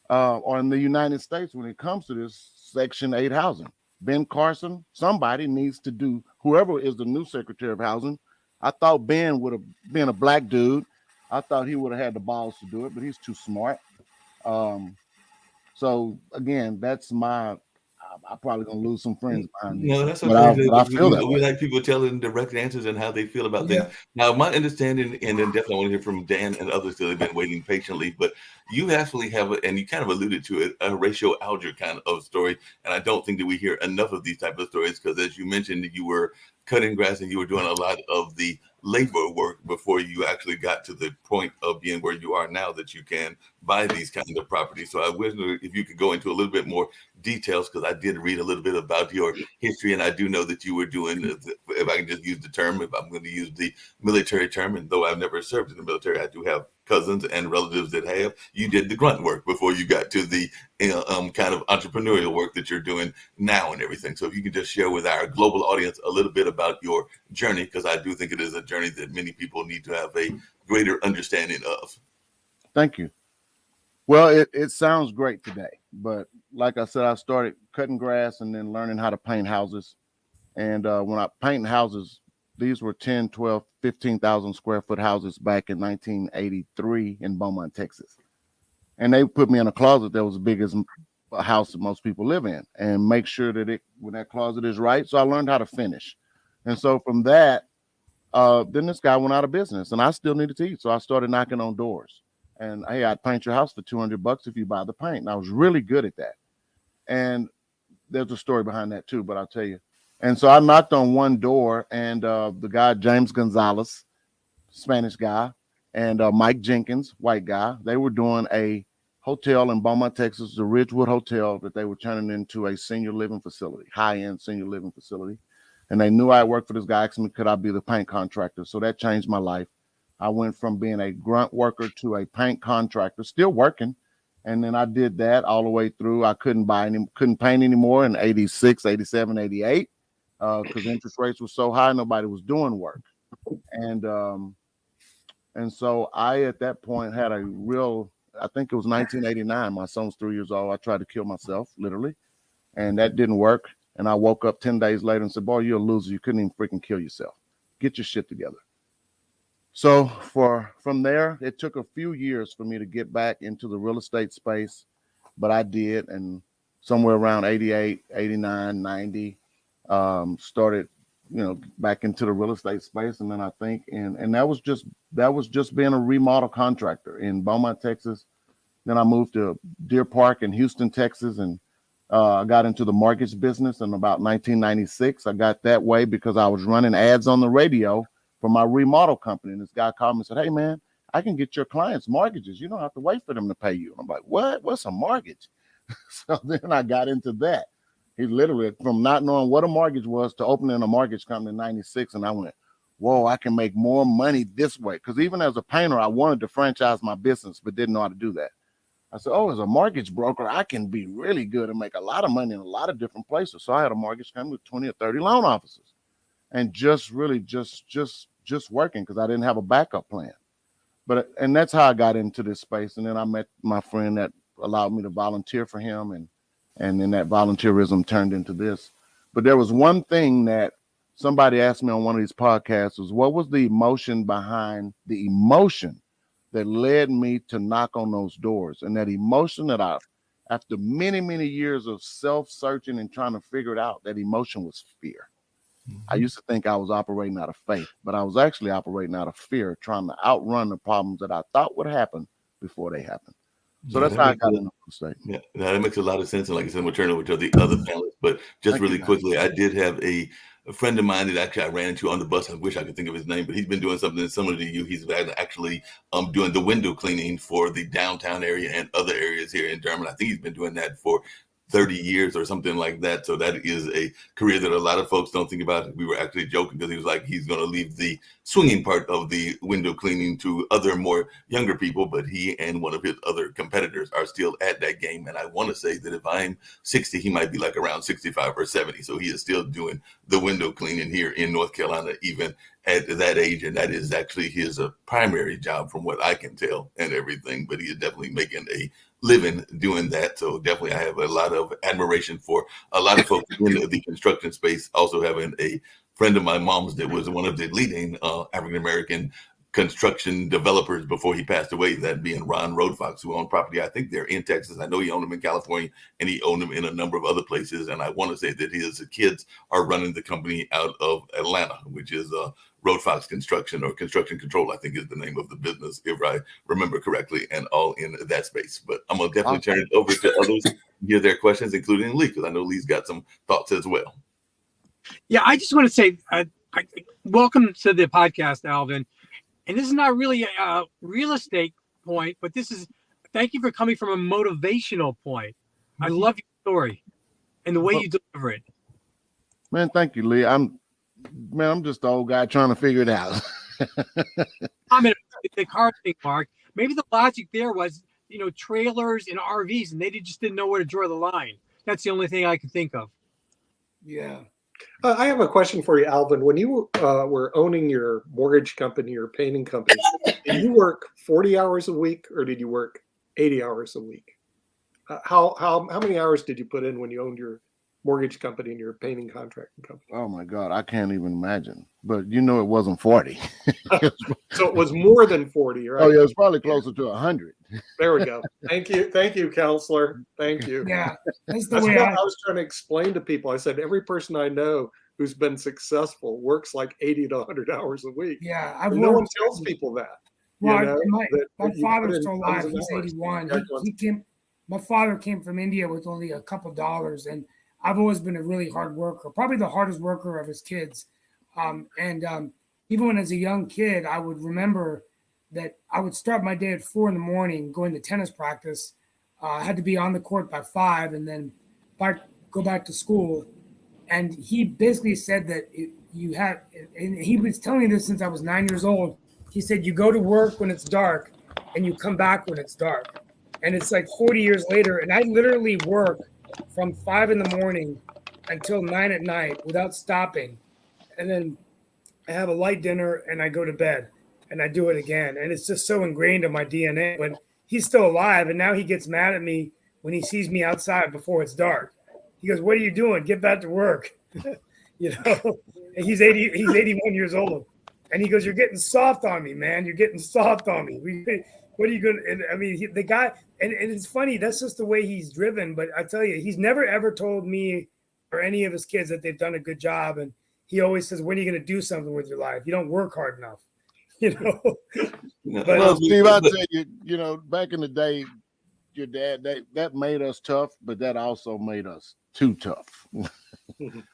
or in the United States when it comes to this Section 8 housing. Ben Carson, somebody needs to do, whoever is the new Secretary of Housing. I thought Ben would have been a Black dude. I thought he would have had the balls to do it, but he's too smart. So again, that's I'm probably gonna lose some friends behind me. No, that's but okay. I feel that we way. like people telling direct answers and how they feel about things. Now, my understanding, and then definitely I want to hear from Dan and others that have been waiting patiently, but you actually have, and you kind of alluded to it, a Horatio Alger kind of story. And I don't think that we hear enough of these type of stories, because as you mentioned, you were cutting grass and you were doing a lot of the labor work before you actually got to the point of being where you are now, that you can buy these kinds of properties. So I wonder if you could go into a little bit more details, because I did read a little bit about your history, and I do know that you were doing, if I can just use the term, if I'm going to use the military term, and though I've never served in the military, I do have cousins and relatives that have, you did the grunt work before you got to the kind of entrepreneurial work that you're doing now and everything. So if you could just share with our global audience a little bit about your journey, because I do think it is a journey that many people need to have a greater understanding of. Thank you. Well, it sounds great today, but like I said, I started cutting grass and then learning how to paint houses. And when I paint houses, these were 10, 12, 15,000 square foot houses back in 1983 in Beaumont, Texas. And they put me in a closet that was as big as a house that most people live in, and make sure that when that closet is right. So I learned how to finish. And so from that, then this guy went out of business and I still needed to eat. So I started knocking on doors and, hey, I'd paint your house for $200 if you buy the paint. And I was really good at that. And there's a story behind that too, but I'll tell you. And so I knocked on one door, and the guy, James Gonzalez, Spanish guy, and Mike Jenkins, white guy, they were doing a hotel in Beaumont, Texas, the Ridgewood Hotel, that they were turning into a senior living facility, high-end senior living facility. And they knew I worked for this guy, asked me, could I be the paint contractor? So that changed my life. I went from being a grunt worker to a paint contractor, still working. And then I did that all the way through. I couldn't paint anymore in 86, 87, 88, because interest rates were so high, nobody was doing work. And so I, at that point, had a real, I think it was 1989. My son was 3 years old. I tried to kill myself, literally, and that didn't work. And I woke up 10 days later and said, boy, you're a loser. You couldn't even freaking kill yourself. Get your shit together. So from there, it took a few years for me to get back into the real estate space, but I did. And somewhere around 88, 89, 90, started, back into the real estate space. And then I think, and that was just being a remodel contractor in Beaumont, Texas. Then I moved to Deer Park in Houston, Texas, and I got into the mortgage business in about 1996. I got that way because I was running ads on the radio for my remodel company. And this guy called me and said, hey, man, I can get your clients mortgages. You don't have to wait for them to pay you. And I'm like, what? What's a mortgage? So then I got into that. He literally, from not knowing what a mortgage was to opening a mortgage company in 96. And I went, whoa, I can make more money this way. Because even as a painter, I wanted to franchise my business, but didn't know how to do that. I said, oh, as a mortgage broker, I can be really good and make a lot of money in a lot of different places. So I had a mortgage company with 20 or 30 loan officers, and just really just working because I didn't have a backup plan. And that's how I got into this space. And then I met my friend that allowed me to volunteer for him. And then that volunteerism turned into this. But there was one thing that somebody asked me on one of these podcasts was, what was the emotion behind the emotion that led me to knock on those doors? And that emotion that after many, many years of self-searching and trying to figure it out, that emotion was fear. Mm-hmm. I used to think I was operating out of faith, but I was actually operating out of fear, trying to outrun the problems that I thought would happen before they happened. So that's how I got into real estate. Yeah, that makes a lot of sense. And like I said, we'll turn over to the other panelists. But just really quickly, I did have a friend of mine that actually I ran into on the bus. I wish I could think of his name, but he's been doing something similar to you. He's actually doing the window cleaning for the downtown area and other areas here in Durham. I think he's been doing that for 30 years or something like that. So that is a career that a lot of folks don't think about. We were actually joking because he was like, he's going to leave the swinging part of the window cleaning to other more younger people, but he and one of his other competitors are still at that game. And I want to say that if I'm 60, he might be like around 65 or 70. So he is still doing the window cleaning here in North Carolina, even at that age. And that is actually his primary job from what I can tell and everything, but he is definitely making a living doing that. So definitely I have a lot of admiration for a lot of folks in the construction space. Also having a friend of my mom's that was one of the leading African-American construction developers before he passed away, that being Ron Roadfox, who owned property. I think they're in Texas. I know he owned them in California and he owned them in a number of other places. And I want to say that his kids are running the company out of Atlanta, which is Roadfox Construction or Construction Control, I think is the name of the business, if I remember correctly, and all in that space. But I'm going to definitely turn it over to others to hear their questions, including Lee, because I know Lee's got some thoughts as well. Yeah, I just want to say welcome to the podcast, Alvin. And this is not really a real estate point, but thank you for coming from a motivational point. I love your story and the way you deliver it. Man, thank you, Lee. I'm just the old guy trying to figure it out. I'm in the car thing, Mark. Maybe the logic there was, trailers and RVs, and they just didn't know where to draw the line. That's the only thing I could think of. Yeah. I have a question for you, Alvin. When you were owning your mortgage company or painting company, did you work 40 hours a week or did you work 80 hours a week? How many hours did you put in when you owned your mortgage company and your painting contracting company. Oh my God, I can't even imagine. But you know, it wasn't 40. So it was more than 40, right? Oh yeah, it's probably closer to 100. There we go. Thank you, counselor. Thank you. Yeah, that's the That's way what I. I was trying to explain to people. I said every person I know who's been successful works like 80 to 100 hours a week. Yeah, I've And no one worked. tells people that. Well, you know, my that you put father's in still tons alive. of He's hours. 81. Yeah, go on. He came. My father came from India with only a couple dollars, and I've always been a really hard worker, probably the hardest worker of his kids. Even when as a young kid, I would remember that I would start my day at 4 a.m. going to tennis practice. I had to be on the court by 5, and then go back to school. And he basically said that you had, and he was telling me this since I was 9 years old. He said, you go to work when it's dark and you come back when it's dark. And it's like 40 years later. And I literally work from 5 a.m. until 9 p.m. without stopping. And then I have a light dinner and I go to bed and I do it again. And it's just so ingrained in my DNA. But he's still alive. And now he gets mad at me when he sees me outside before it's dark. He goes, what are you doing? Get back to work. You know, and he's 81 years old. And he goes, you're getting soft on me, man. You're getting soft on me. What are you going to, I mean, the guy, and it's funny. That's just the way he's driven. But I tell you, he's never, ever told me or any of his kids that they've done a good job. And he always says, when are you going to do something with your life? You don't work hard enough, you know? No, But- Well, Steve, I'll but- tell you, you know, back in the day, your dad, that made us tough, but that also made us too tough.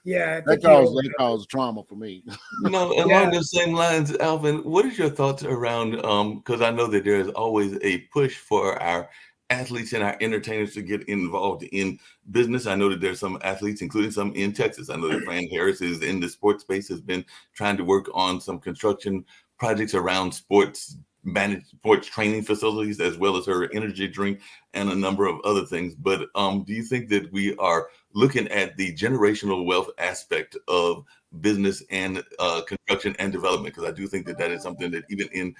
Yeah. I That think caused trauma for me. No, along those same lines, Alvin, what is your thoughts around? Because I know that there is always a push for our athletes and our entertainers to get involved in business. I know that there's some athletes, including some in Texas. I know that Fran Harris is in the sports space, has been trying to work on some construction projects around sports, managed sports training facilities, as well as her energy drink and a number of other things. But do you think that we are looking at the generational wealth aspect of business and construction and development? Because I do think that that is something that even in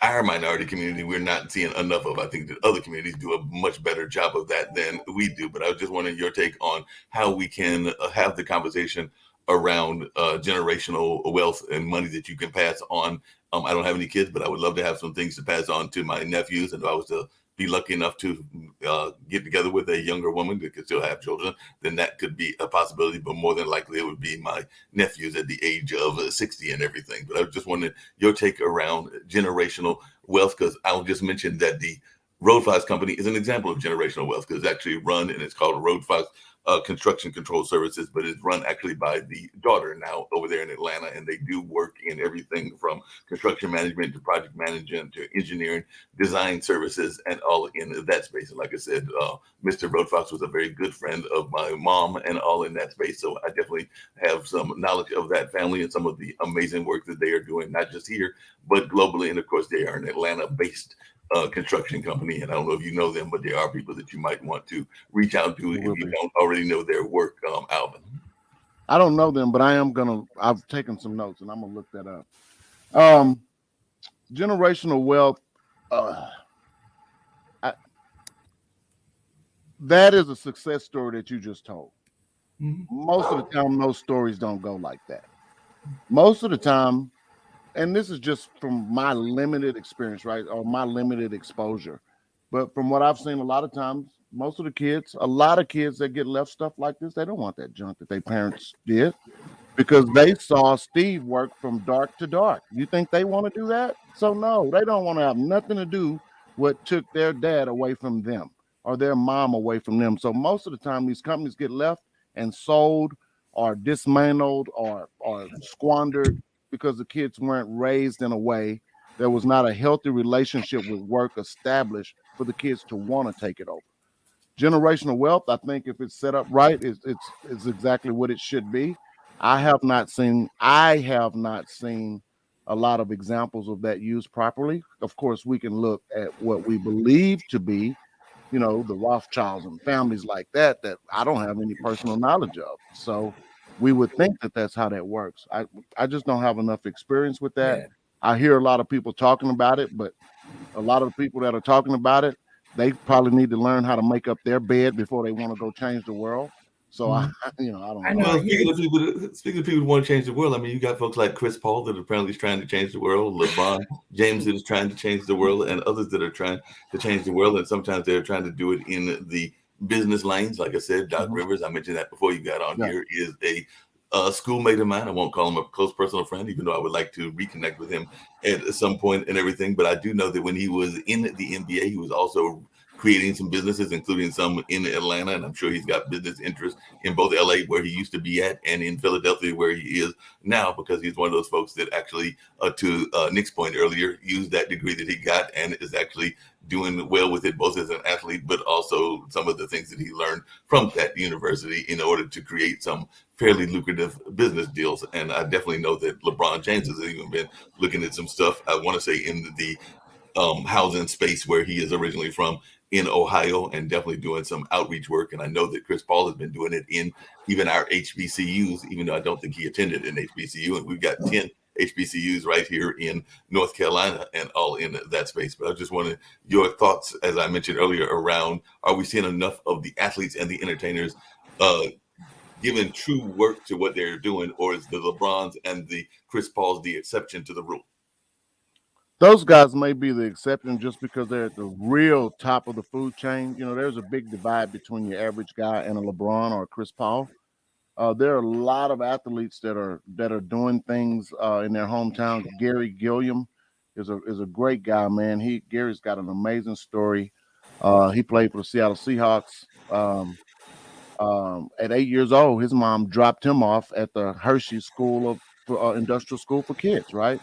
our minority community, we're not seeing enough of. I think that other communities do a much better job of that than we do. But I was just wondering your take on how we can have the conversation around generational wealth and money that you can pass on. I don't have any kids, but I would love to have some things to pass on to my nephews. And if I was to be lucky enough to get together with a younger woman that could still have children, then that could be a possibility. But more than likely, it would be my nephews at the age of 60 and everything. But I was just wondering your take around generational wealth, because I'll just mention that the Road Fox company is an example of generational wealth, because it's actually run, and it's called Road Fox Construction Control Services, but it's run actually by the daughter now over there in Atlanta, and they do work in everything from construction management to project management to engineering, design services, and all in that space. And like I said, Mr. Road Fox was a very good friend of my mom and all in that space. So I definitely have some knowledge of that family and some of the amazing work that they are doing, not just here, but globally. And of course, they are an Atlanta-based construction company, and I don't know if you know them, but there are people that you might want to reach out to if you don't already know their work, Alvin. I don't know them, but I've taken some notes and I'm gonna look that up. Generational wealth, that is a success story that you just told. Most of the time, those stories don't go like that. Most of the time, and this is just from my limited experience, right, or my limited exposure, but from what I've seen, a lot of times, a lot of kids that get left stuff like this, they don't want that junk that their parents did, because they saw Steve work from dark to dark. You think they want to do that? So no, they don't want to have nothing to do what took their dad away from them or their mom away from them. So most of the time, these companies get left and sold or dismantled or squandered because the kids weren't raised in a way there was not a healthy relationship with work established for the kids to want to take it over. Generational wealth, I think if it's set up right, it's exactly what it should be. I have not seen a lot of examples of that used properly. Of course, we can look at what we believe to be, the Rothschilds and families like that I don't have any personal knowledge of. So we would think that that's how that works. I just don't have enough experience with that. Yeah. I hear a lot of people talking about it, but a lot of the people that are talking about it, they probably need to learn how to make up their bed before they want to go change the world. So I don't I know. know. Well, speaking of people who want to change the world, I mean, you got folks like Chris Paul that apparently is trying to change the world, LeBron James that is trying to change the world, and others that are trying to change the world. And sometimes they're trying to do it in the business lanes. Like I said, Doc Rivers, I mentioned that before you got on here, is a schoolmate of mine. I won't call him a close personal friend, even though I would like to reconnect with him at some point and everything. But I do know that when he was in the NBA, he was also creating some businesses, including some in Atlanta. And I'm sure he's got business interests in both LA, where he used to be at, and in Philadelphia, where he is now, because he's one of those folks that actually, to Nick's point earlier, used that degree that he got and is actually doing well with it, both as an athlete, but also some of the things that he learned from that university in order to create some fairly lucrative business deals. And I definitely know that LeBron James has even been looking at some stuff, I want to say, in the housing space where he is originally from in Ohio, and definitely doing some outreach work. And I know that Chris Paul has been doing it in even our HBCUs, even though I don't think he attended an HBCU. And we've got 10 HBCUs right here in North Carolina and all in that space. But I just wanted your thoughts, as I mentioned earlier, around, are we seeing enough of the athletes and the entertainers giving true work to what they're doing, or is the LeBrons and the Chris Pauls the exception to the rule? Those guys may be the exception just because they're at the real top of the food chain. There's a big divide between your average guy and a LeBron or a Chris Paul. There are a lot of athletes that are doing things in their hometown. Gary Gilliam is a great guy, man. Gary's got an amazing story. He played for the Seattle Seahawks. At 8 years old, his mom dropped him off at the Hershey School of Industrial School for Kids, right?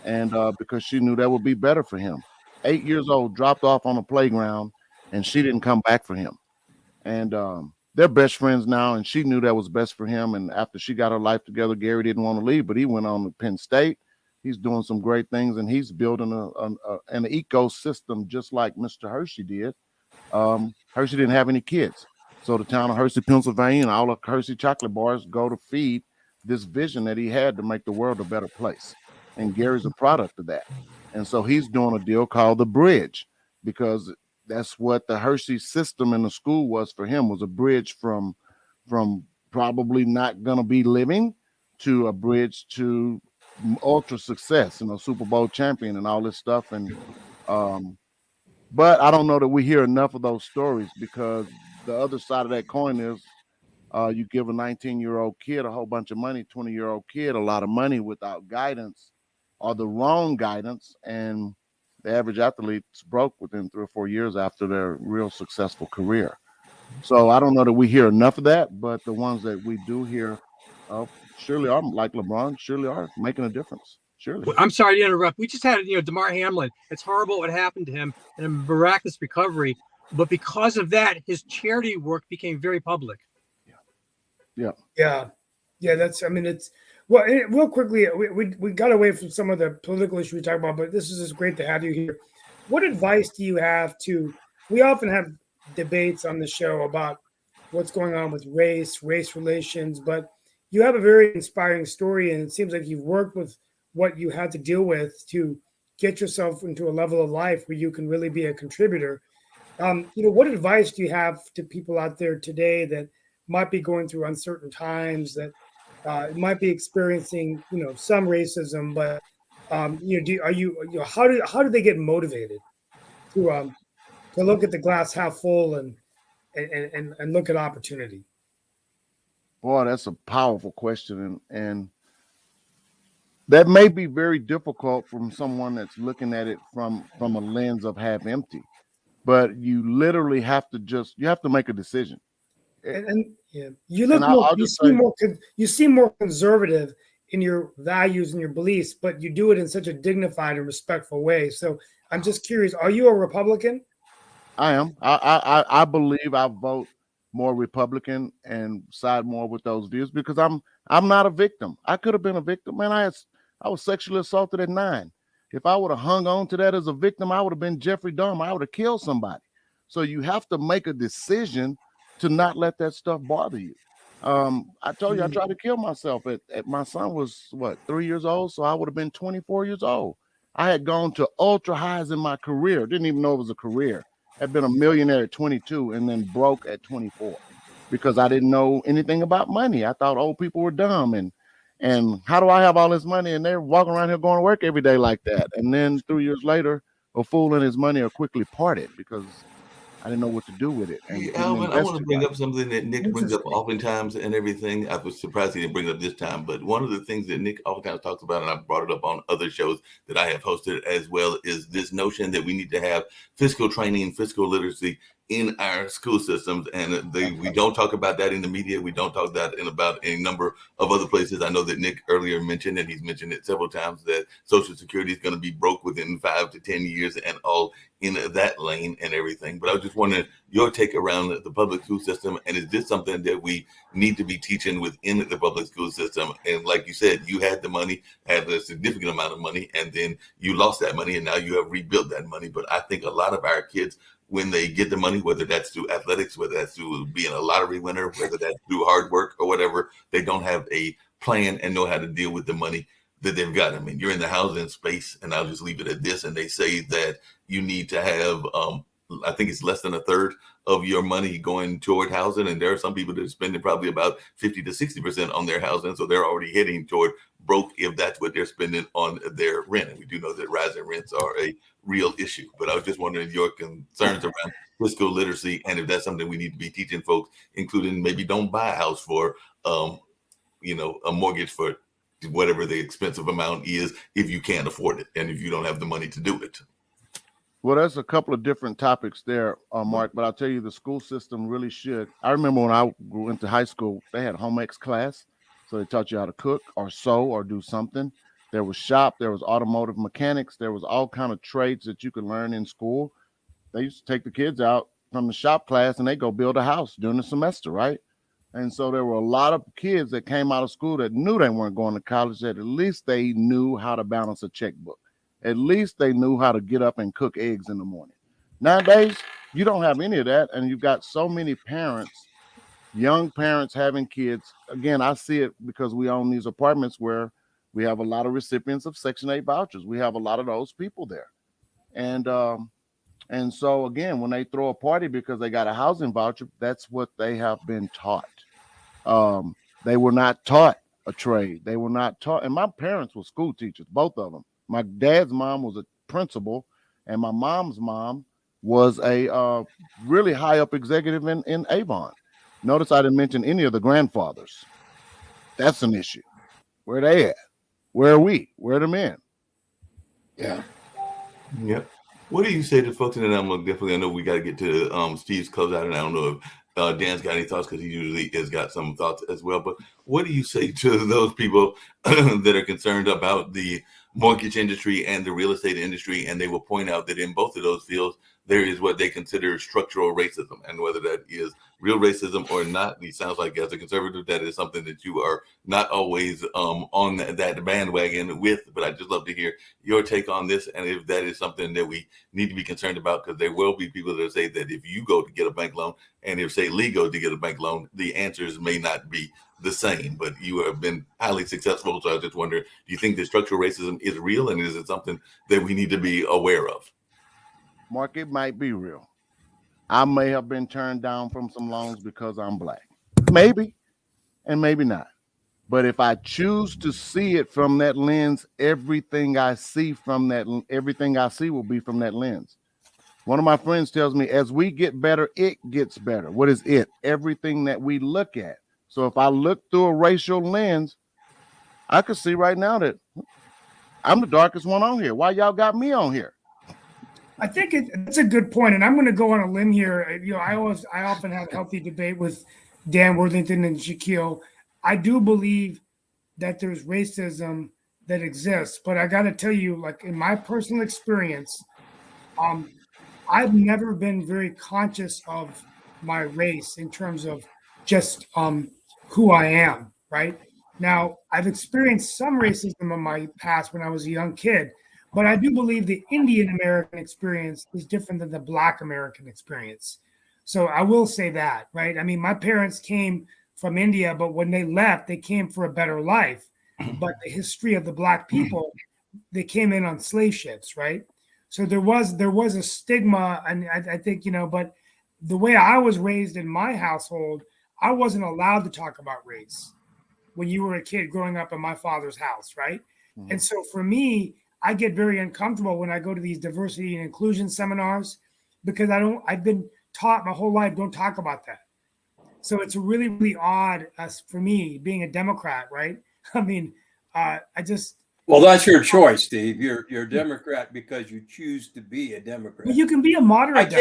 And because she knew that would be better for him. 8 years old, dropped off on the playground, and she didn't come back for him. And they're best friends now, and she knew that was best for him. And after she got her life together, Gary didn't want to leave, but he went on to Penn State. He's doing some great things, and he's building an ecosystem just like Mr. Hershey did. Hershey didn't have any kids. So the town of Hershey, Pennsylvania, and all of Hershey chocolate bars go to feed this vision that he had to make the world a better place. And Gary's a product of that. And so he's doing a deal called the Bridge, because that's what the Hershey system in the school was for him, was a bridge from probably not going to be living to a bridge to ultra success, Super Bowl champion and all this stuff. And but I don't know that we hear enough of those stories, because the other side of that coin is you give a 19-year-old kid a whole bunch of money, 20-year-old kid a lot of money without guidance or the wrong guidance, and the average athlete's broke within 3 or 4 years after their real successful career. So I don't know that we hear enough of that, but the ones that we do hear surely are, like LeBron, surely are making a difference. Surely. I'm sorry to interrupt. We just had, DeMar Hamlin. It's horrible what happened to him, and a miraculous recovery. But because of that, his charity work became very public. Yeah. It's well. Real quickly, we got away from some of the political issues we talked about, but this is just great to have you here. What advice do you have to? We often have debates on the show about what's going on with race relations, but you have a very inspiring story, and it seems like you've worked with what you had to deal with to get yourself into a level of life where you can really be a contributor. What advice do you have to people out there today that might be going through uncertain times, that might be experiencing, some racism, but how do they get motivated to look at the glass half full and look at opportunity? Boy, that's a powerful question, and that may be very difficult from someone that's looking at it from a lens of half empty. But you literally have to make a decision. You look more, you seem more conservative in your values and your beliefs, but you do it in such a dignified and respectful way. So I'm just curious, are you a Republican? I am. I believe I vote more Republican and side more with those views, because I'm not a victim. I could have been a victim, man. I was sexually assaulted at 9. If I would have hung on to that as a victim, I would have been Jeffrey Dahmer. I would have killed somebody. So you have to make a decision to not let that stuff bother you. I told you I tried to kill myself at my son was 3 years old, so I would have been 24 years old. I had gone to ultra highs in my career. Didn't even know it was a career. Had been a millionaire at 22 and then broke at 24. because I didn't know anything about money. I thought old people were dumb, and how do I have all this money and they're walking around here going to work every day like that? And then 3 years later, a fool and his money are quickly parted because I didn't know what to do with it and Hey, didn't Alvin, I invest want to it bring right. up something that Nick brings up oftentimes and everything. I was surprised he didn't bring it up this time, but one of the things that Nick oftentimes talks about, and I've brought it up on other shows that I have hosted as well, is this notion that we need to have fiscal training, fiscal literacy in our school systems. And we don't talk about that in the media. We don't talk that in about a number of other places. I know that Nick earlier mentioned, and he's mentioned it several times, that Social Security is going to be broke within 5 to 10 years and all in that lane and everything. But I was just wondering your take around the public school system, and is this something that we need to be teaching within the public school system? And like you said, you had the money, had a significant amount of money, and then you lost that money, and now you have rebuilt that money. But I think a lot of our kids, when they get the money, whether that's through athletics, whether that's through being a lottery winner, whether that's through hard work or whatever, they don't have a plan and know how to deal with the money that they've got. I mean, you're in the housing space, and I'll just leave it at this. And they say that you need to have, I think it's less than a third of your money going toward housing. And there are some people that are spending probably about 50 to 60% on their housing. So they're already heading toward broke if that's what they're spending on their rent. And we do know that rising rents are a real issue. But I was just wondering your concerns around fiscal literacy, and if that's something we need to be teaching folks, including maybe don't buy a house for, a mortgage for whatever the expensive amount is if you can't afford it and if you don't have the money to do it. Well, there's a couple of different topics there, Mark, but I'll tell you the school system really should. I remember when I went to high school, they had home ec class. So they taught you how to cook or sew or do something. There was shop, there was automotive mechanics, there was all kind of trades that you could learn in school. They used to take the kids out from the shop class and they go build a house during the semester, right? And so there were a lot of kids that came out of school that knew they weren't going to college, that at least they knew how to balance a checkbook. At least they knew how to get up and cook eggs in the morning. Nowadays, you don't have any of that. And you've got so many parents, young parents having kids. Again, I see it because we own these apartments where we have a lot of recipients of Section 8 vouchers. We have a lot of those people there. And so, again, when they throw a party because they got a housing voucher, that's what they have been taught. They were not taught a trade. They were not taught. And my parents were school teachers, both of them. My dad's mom was a principal, and my mom's mom was a really high up executive in Avon. Notice I didn't mention any of the grandfathers. That's an issue. Where are they at? Where are we? Where are the men? Yeah. Yep. What do you say to folks? And then I know we got to get to Steve's closeout, and I don't know if Dan's got any thoughts because he usually has got some thoughts as well. But what do you say to those people that are concerned about the mortgage industry and the real estate industry? And they will point out that in both of those fields, there is what they consider structural racism, and whether that is real racism or not, it sounds like as a conservative, that is something that you are not always on that bandwagon with. But I'd just love to hear your take on this, and if that is something that we need to be concerned about, because there will be people that say that if you go to get a bank loan and if, say, Lee goes to get a bank loan, the answers may not be the same, but you have been highly successful. So I just wonder, do you think that structural racism is real, and is it something that we need to be aware of? Mark, it might be real. I may have been turned down from some loans because I'm black. Maybe, and maybe not. But if I choose to see it from that lens, everything I see will be from that lens. One of my friends tells me, as we get better, it gets better. What is it? Everything that we look at. So if I look through a racial lens, I could see right now that I'm the darkest one on here. Why y'all got me on here? I think it's a good point, and I'm going to go on a limb here. I often have healthy debate with Dan Worthington and Shaquille. I do believe that there's racism that exists, but I got to tell you, like in my personal experience, I've never been very conscious of my race in terms of just who I am. Right now, I've experienced some racism in my past when I was a young kid. But I do believe the Indian American experience is different than the Black American experience. So I will say that, right? I mean, my parents came from India, but when they left, they came for a better life. But the history of the Black people, they came in on slave ships, right? So there was a stigma, and I think, but the way I was raised in my household, I wasn't allowed to talk about race when you were a kid growing up in my father's house, right? Mhm. And so for me, I get very uncomfortable when I go to these diversity and inclusion seminars because I've been taught my whole life, don't talk about that. So it's really, really odd for me being a Democrat, right? I mean, I just, Well, that's your choice, Steve. You're a Democrat because you choose to be a Democrat. but you can be a moderate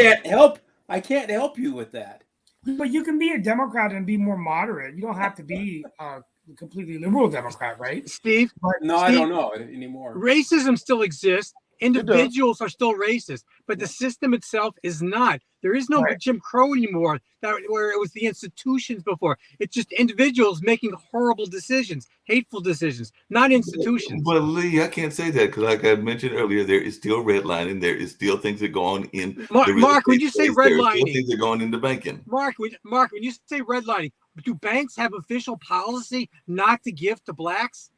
I can't help you with that. But you can be a Democrat and be more moderate. You don't have to be a completely liberal Democrat, right? Steve, No, I Steve, don't know anymore. racism still exists. Individuals are still racist, but the system itself is not. There is no Right. Jim Crow anymore, where it was the institutions before. It's just individuals making horrible decisions, hateful decisions, not institutions. But Lee, I can't say that because, like I mentioned earlier, there is still redlining. There is still things that go on in the real Mark, when estate you say space. There are still redlining, things that go on in the banking. Mark, when you say redlining, do banks have official policy not to give to blacks?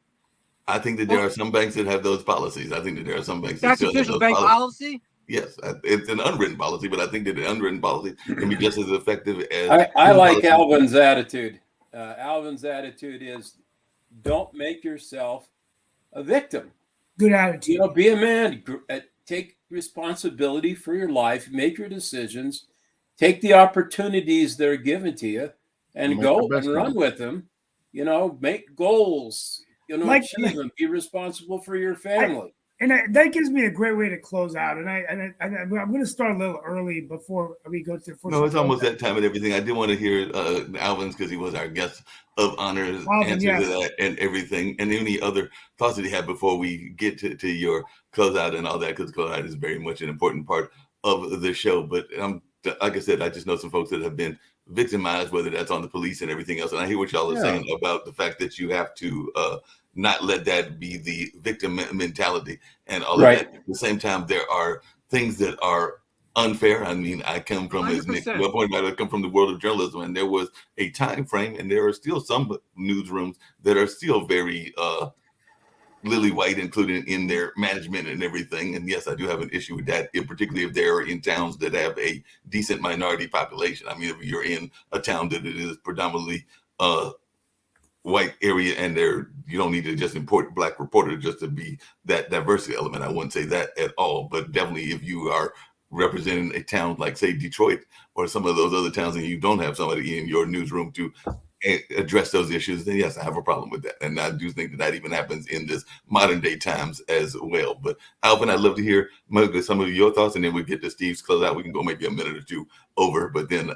I think that there are some banks that have those policies. I think that there are some banks that That's still have official those bank policies. policy? Yes, it's an unwritten policy, but I think that the unwritten policy can be just as effective as. I like policy. Alvin's attitude. Alvin's attitude is don't make yourself a victim. Good attitude. You know, be a man, take responsibility for your life, make your decisions, take the opportunities that are given to you, and Make go the best and of run it. with them. You know, make goals. You know, achieve them. Be responsible for your family. And that gives me a great way to close out. And I'm going to start a little early before we go to. No, it's almost that time and everything. I did want to hear Alvin's because he was our guest of honors answer to that and everything, and any other thoughts that he had before we get to your closeout and all that, because closeout is very much an important part of the show. But like I said, I just know some folks that have been victimized, whether that's on the police and everything else. And I hear what y'all are saying about the fact that you have to not let that be the victim mentality and all of that. At the same time, there are things that are unfair. I mean, I come from, as Nick well pointed out, I come from the world of journalism, and there was a time frame, and there are still some newsrooms that are still very lily white, included in their management and everything. And yes, I do have an issue with that, particularly if they're in towns that have a decent minority population. I mean, if you're in a town that it is predominantly white area, and you don't need to just import black reporters just to be that diversity element. I wouldn't say that at all, but definitely if you are representing a town like, say, Detroit or some of those other towns, and you don't have somebody in your newsroom to address those issues, then yes, I have a problem with that. And I do think that even happens in this modern day times as well. But Alvin, I'd love to hear some of your thoughts, and then we get to Steve's closeout. We can go maybe a minute or two over, but then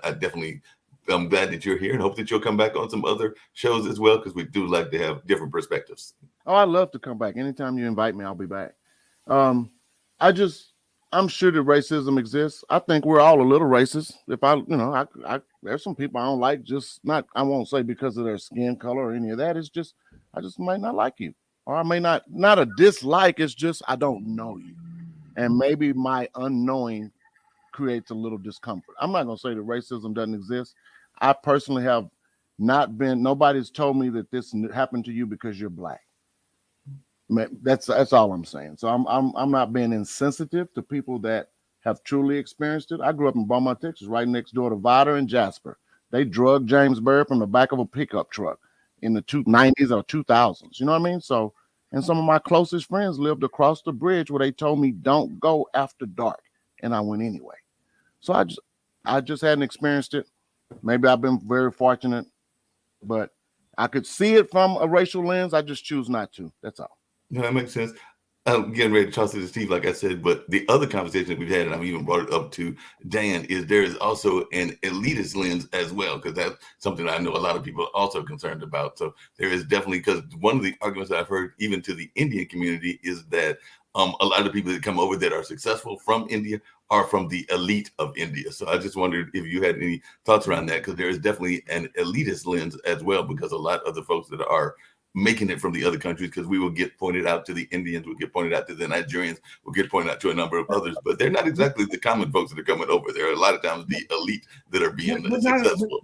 I'm glad that you're here and hope that you'll come back on some other shows as well, because we do like to have different perspectives. Oh, I'd love to come back. Anytime you invite me, I'll be back. I'm sure that racism exists. I think we're all a little racist. If there's some people I don't like, I won't say because of their skin color or any of that. It's just, I just might not like you, or I may not a dislike. It's just, I don't know you. And maybe my unknowing creates a little discomfort. I'm not going to say that racism doesn't exist. I personally have nobody's told me that this happened to you because you're black. That's all I'm saying. So I'm not being insensitive to people that have truly experienced it. I grew up in Beaumont, Texas, right next door to Vidor and Jasper. They drugged James Byrd from the back of a pickup truck in the 90s or 2000s. You know what I mean? So, and some of my closest friends lived across the bridge where they told me don't go after dark, and I went anyway. So I just hadn't experienced it. Maybe I've been very fortunate, but I could see it from a racial lens. I just choose not to. That's all. No, that makes sense. I'm getting ready to toss it to Steve, like I said, but the other conversation that we've had, and I've even brought it up to Dan, is there is also an elitist lens as well, because that's something I know a lot of people are also concerned about. So there is definitely, because one of the arguments that I've heard even to the Indian community is that a lot of the people that come over that are successful from India are from the elite of India. So I just wondered if you had any thoughts around that, because there is definitely an elitist lens as well, because a lot of the folks that are making it from the other countries, because we will get pointed out to the Indians, we'll get pointed out to the Nigerians, we'll get pointed out to a number of others, but they're not exactly the common folks that are coming over. There are a lot of times the elite that are being successful.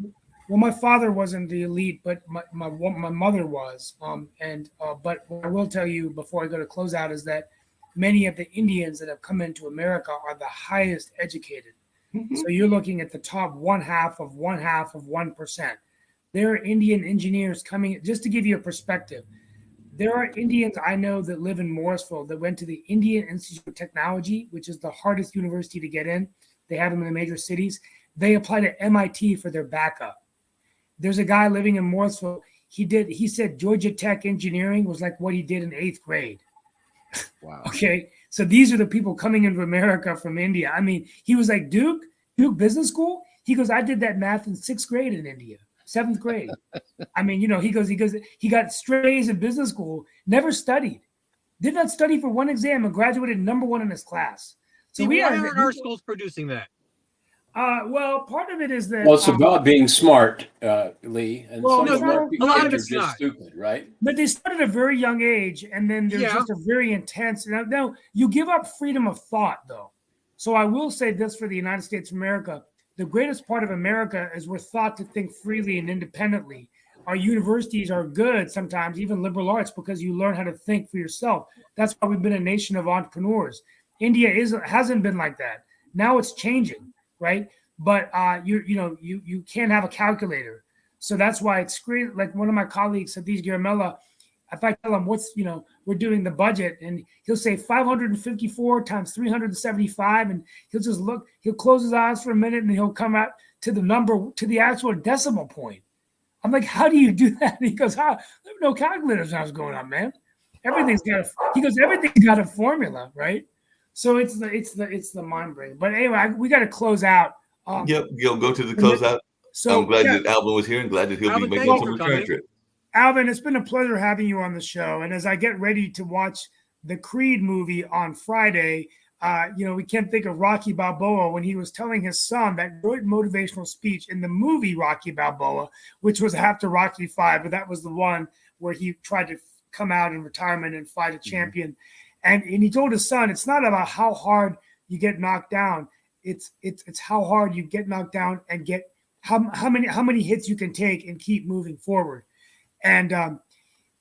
Well, my father wasn't the elite, but my mother was. But what I will tell you before I go to closeout is that many of the Indians that have come into America are the highest educated. Mm-hmm. So you're looking at the top one half of 1%. there are Indian engineers coming. Just to give you a perspective, there are Indians I know that live in Morrisville that went to the Indian Institute of Technology, which is the hardest university to get in. They have them in the major cities. They apply to MIT for their backup. There's a guy living in Morrisville. He said Georgia Tech engineering was like what he did in 8th grade. Wow. Okay. So these are the people coming into America from India. I mean, he was like, Duke Business School. He goes, I did that math in 6th grade in India, 7th grade. I mean, he goes, he got straight A's in business school, never studied, did not study for one exam and graduated #1 in his class. So Why aren't our schools producing that? Well, part of it is that. Well, it's about being smart, Lee, and Well, some no, of a lot our of kids it's are just not. stupid, right? But they start at a very young age, and then there's just a very intense. Now, you give up freedom of thought, though. So I will say this for the United States of America. The greatest part of America is we're taught to think freely and independently. Our universities are good sometimes, even liberal arts, because you learn how to think for yourself. That's why we've been a nation of entrepreneurs. India hasn't been like that. Now it's changing, right? But you can't have a calculator. So that's why it's great. Like one of my colleagues, Satish Garamella, if I tell him we're doing the budget, and he'll say 554 times 375, and he'll close his eyes for a minute, and he'll come out to the number, to the actual decimal point. I'm like, how do you do that? And he goes, there are no calculators now going on, man. Everything's got a formula, right? So it's the mind brain. But anyway, we got to close out. Yep, you'll go to the closeout. So I'm glad that Alvin was here and glad that he'll Alvin, be thank making you some for return coming. trip. Alvin, it's been a pleasure having you on the show. And as I get ready to watch the Creed movie on Friday, we can't think of Rocky Balboa when he was telling his son that great motivational speech in the movie Rocky Balboa, which was after Rocky V, but that was the one where he tried to come out in retirement and fight a champion. And he told his son, it's not about how hard you get knocked down. It's how hard you get knocked down and get how many hits you can take and keep moving forward. And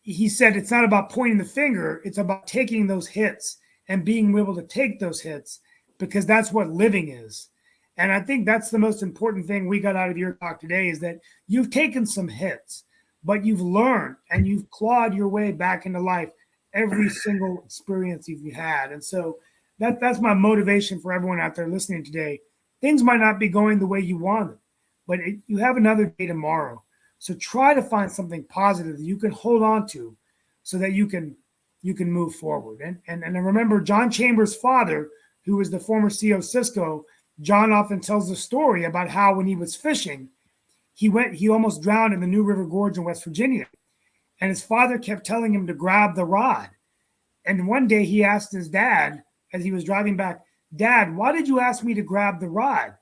he said it's not about pointing the finger. It's about taking those hits and being able to take those hits, because that's what living is. And I think that's the most important thing we got out of your talk today, is that you've taken some hits, but you've learned and you've clawed your way back into life every single experience you've had. And so that's my motivation for everyone out there listening today. Things might not be going the way you want them, but you have another day tomorrow. So try to find something positive that you can hold on to so that you can move forward. And I remember John Chambers' father, who was the former CEO of Cisco. John often tells the story about how when he was fishing, he almost drowned in the New River Gorge in West Virginia. And his father kept telling him to grab the rod. And one day he asked his dad, as he was driving back, Dad, why did you ask me to grab the rod?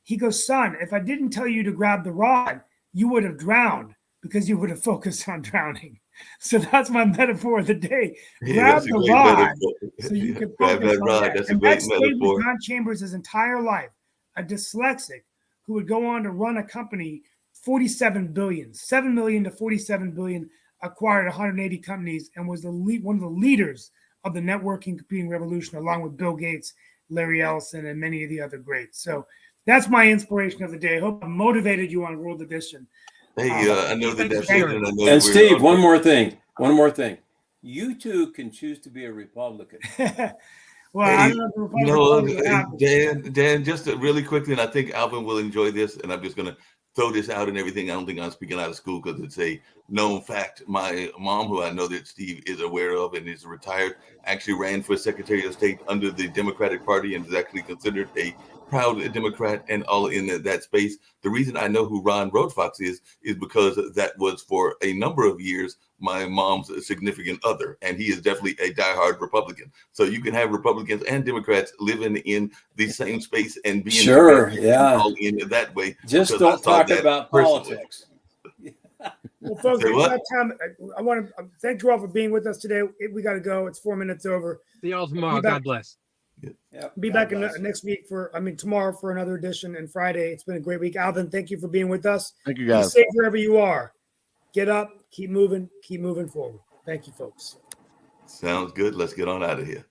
He goes, son, if I didn't tell you to grab the rod, you would have drowned because you would have focused on drowning. So that's my metaphor of the day. Grab the rod so you can grab focus that on rod. that. That's a And great that stayed metaphor. with John Chambers his entire life, a dyslexic who would go on to run a company, 47 billion, 7 million to 47 billion, acquired 180 companies, and was one of the leaders of the networking computing revolution, along with Bill Gates, Larry Ellison, and many of the other greats. So that's my inspiration of the day. I hope I motivated you on World Edition. Hey, I know that that's it, and I know And that we're Steve, on- one more thing. You too can choose to be a Republican. Well, Hey, I don't know if the Republicans will happen. Dan, just really quickly, and I think Alvin will enjoy this, and I'm just going to throw this out and everything. I don't think I'm speaking out of school because it's a known fact. My mom, who I know that Steve is aware of and is retired, actually ran for Secretary of State under the Democratic Party and is actually considered a proud Democrat and all in that space. The reason I know who Ron Roadfox is because that was for a number of years my mom's significant other, and he is definitely a diehard Republican. So you can have Republicans and Democrats living in the same space and being Sure, together yeah. all in that way. Just because don't I saw talk that about personally. politics. Well, folks, Say it's what? that time. I want to thank you all for being with us today. We got to go. It's 4 minutes over. See y'all tomorrow. Be back. God bless. Yep, Be God back bless. next week tomorrow for another edition, and Friday. It's been a great week. Alvin, thank you for being with us. Thank you, Be guys. safe wherever you are. Get up, keep moving forward. Thank you, folks. Sounds good. Let's get on out of here.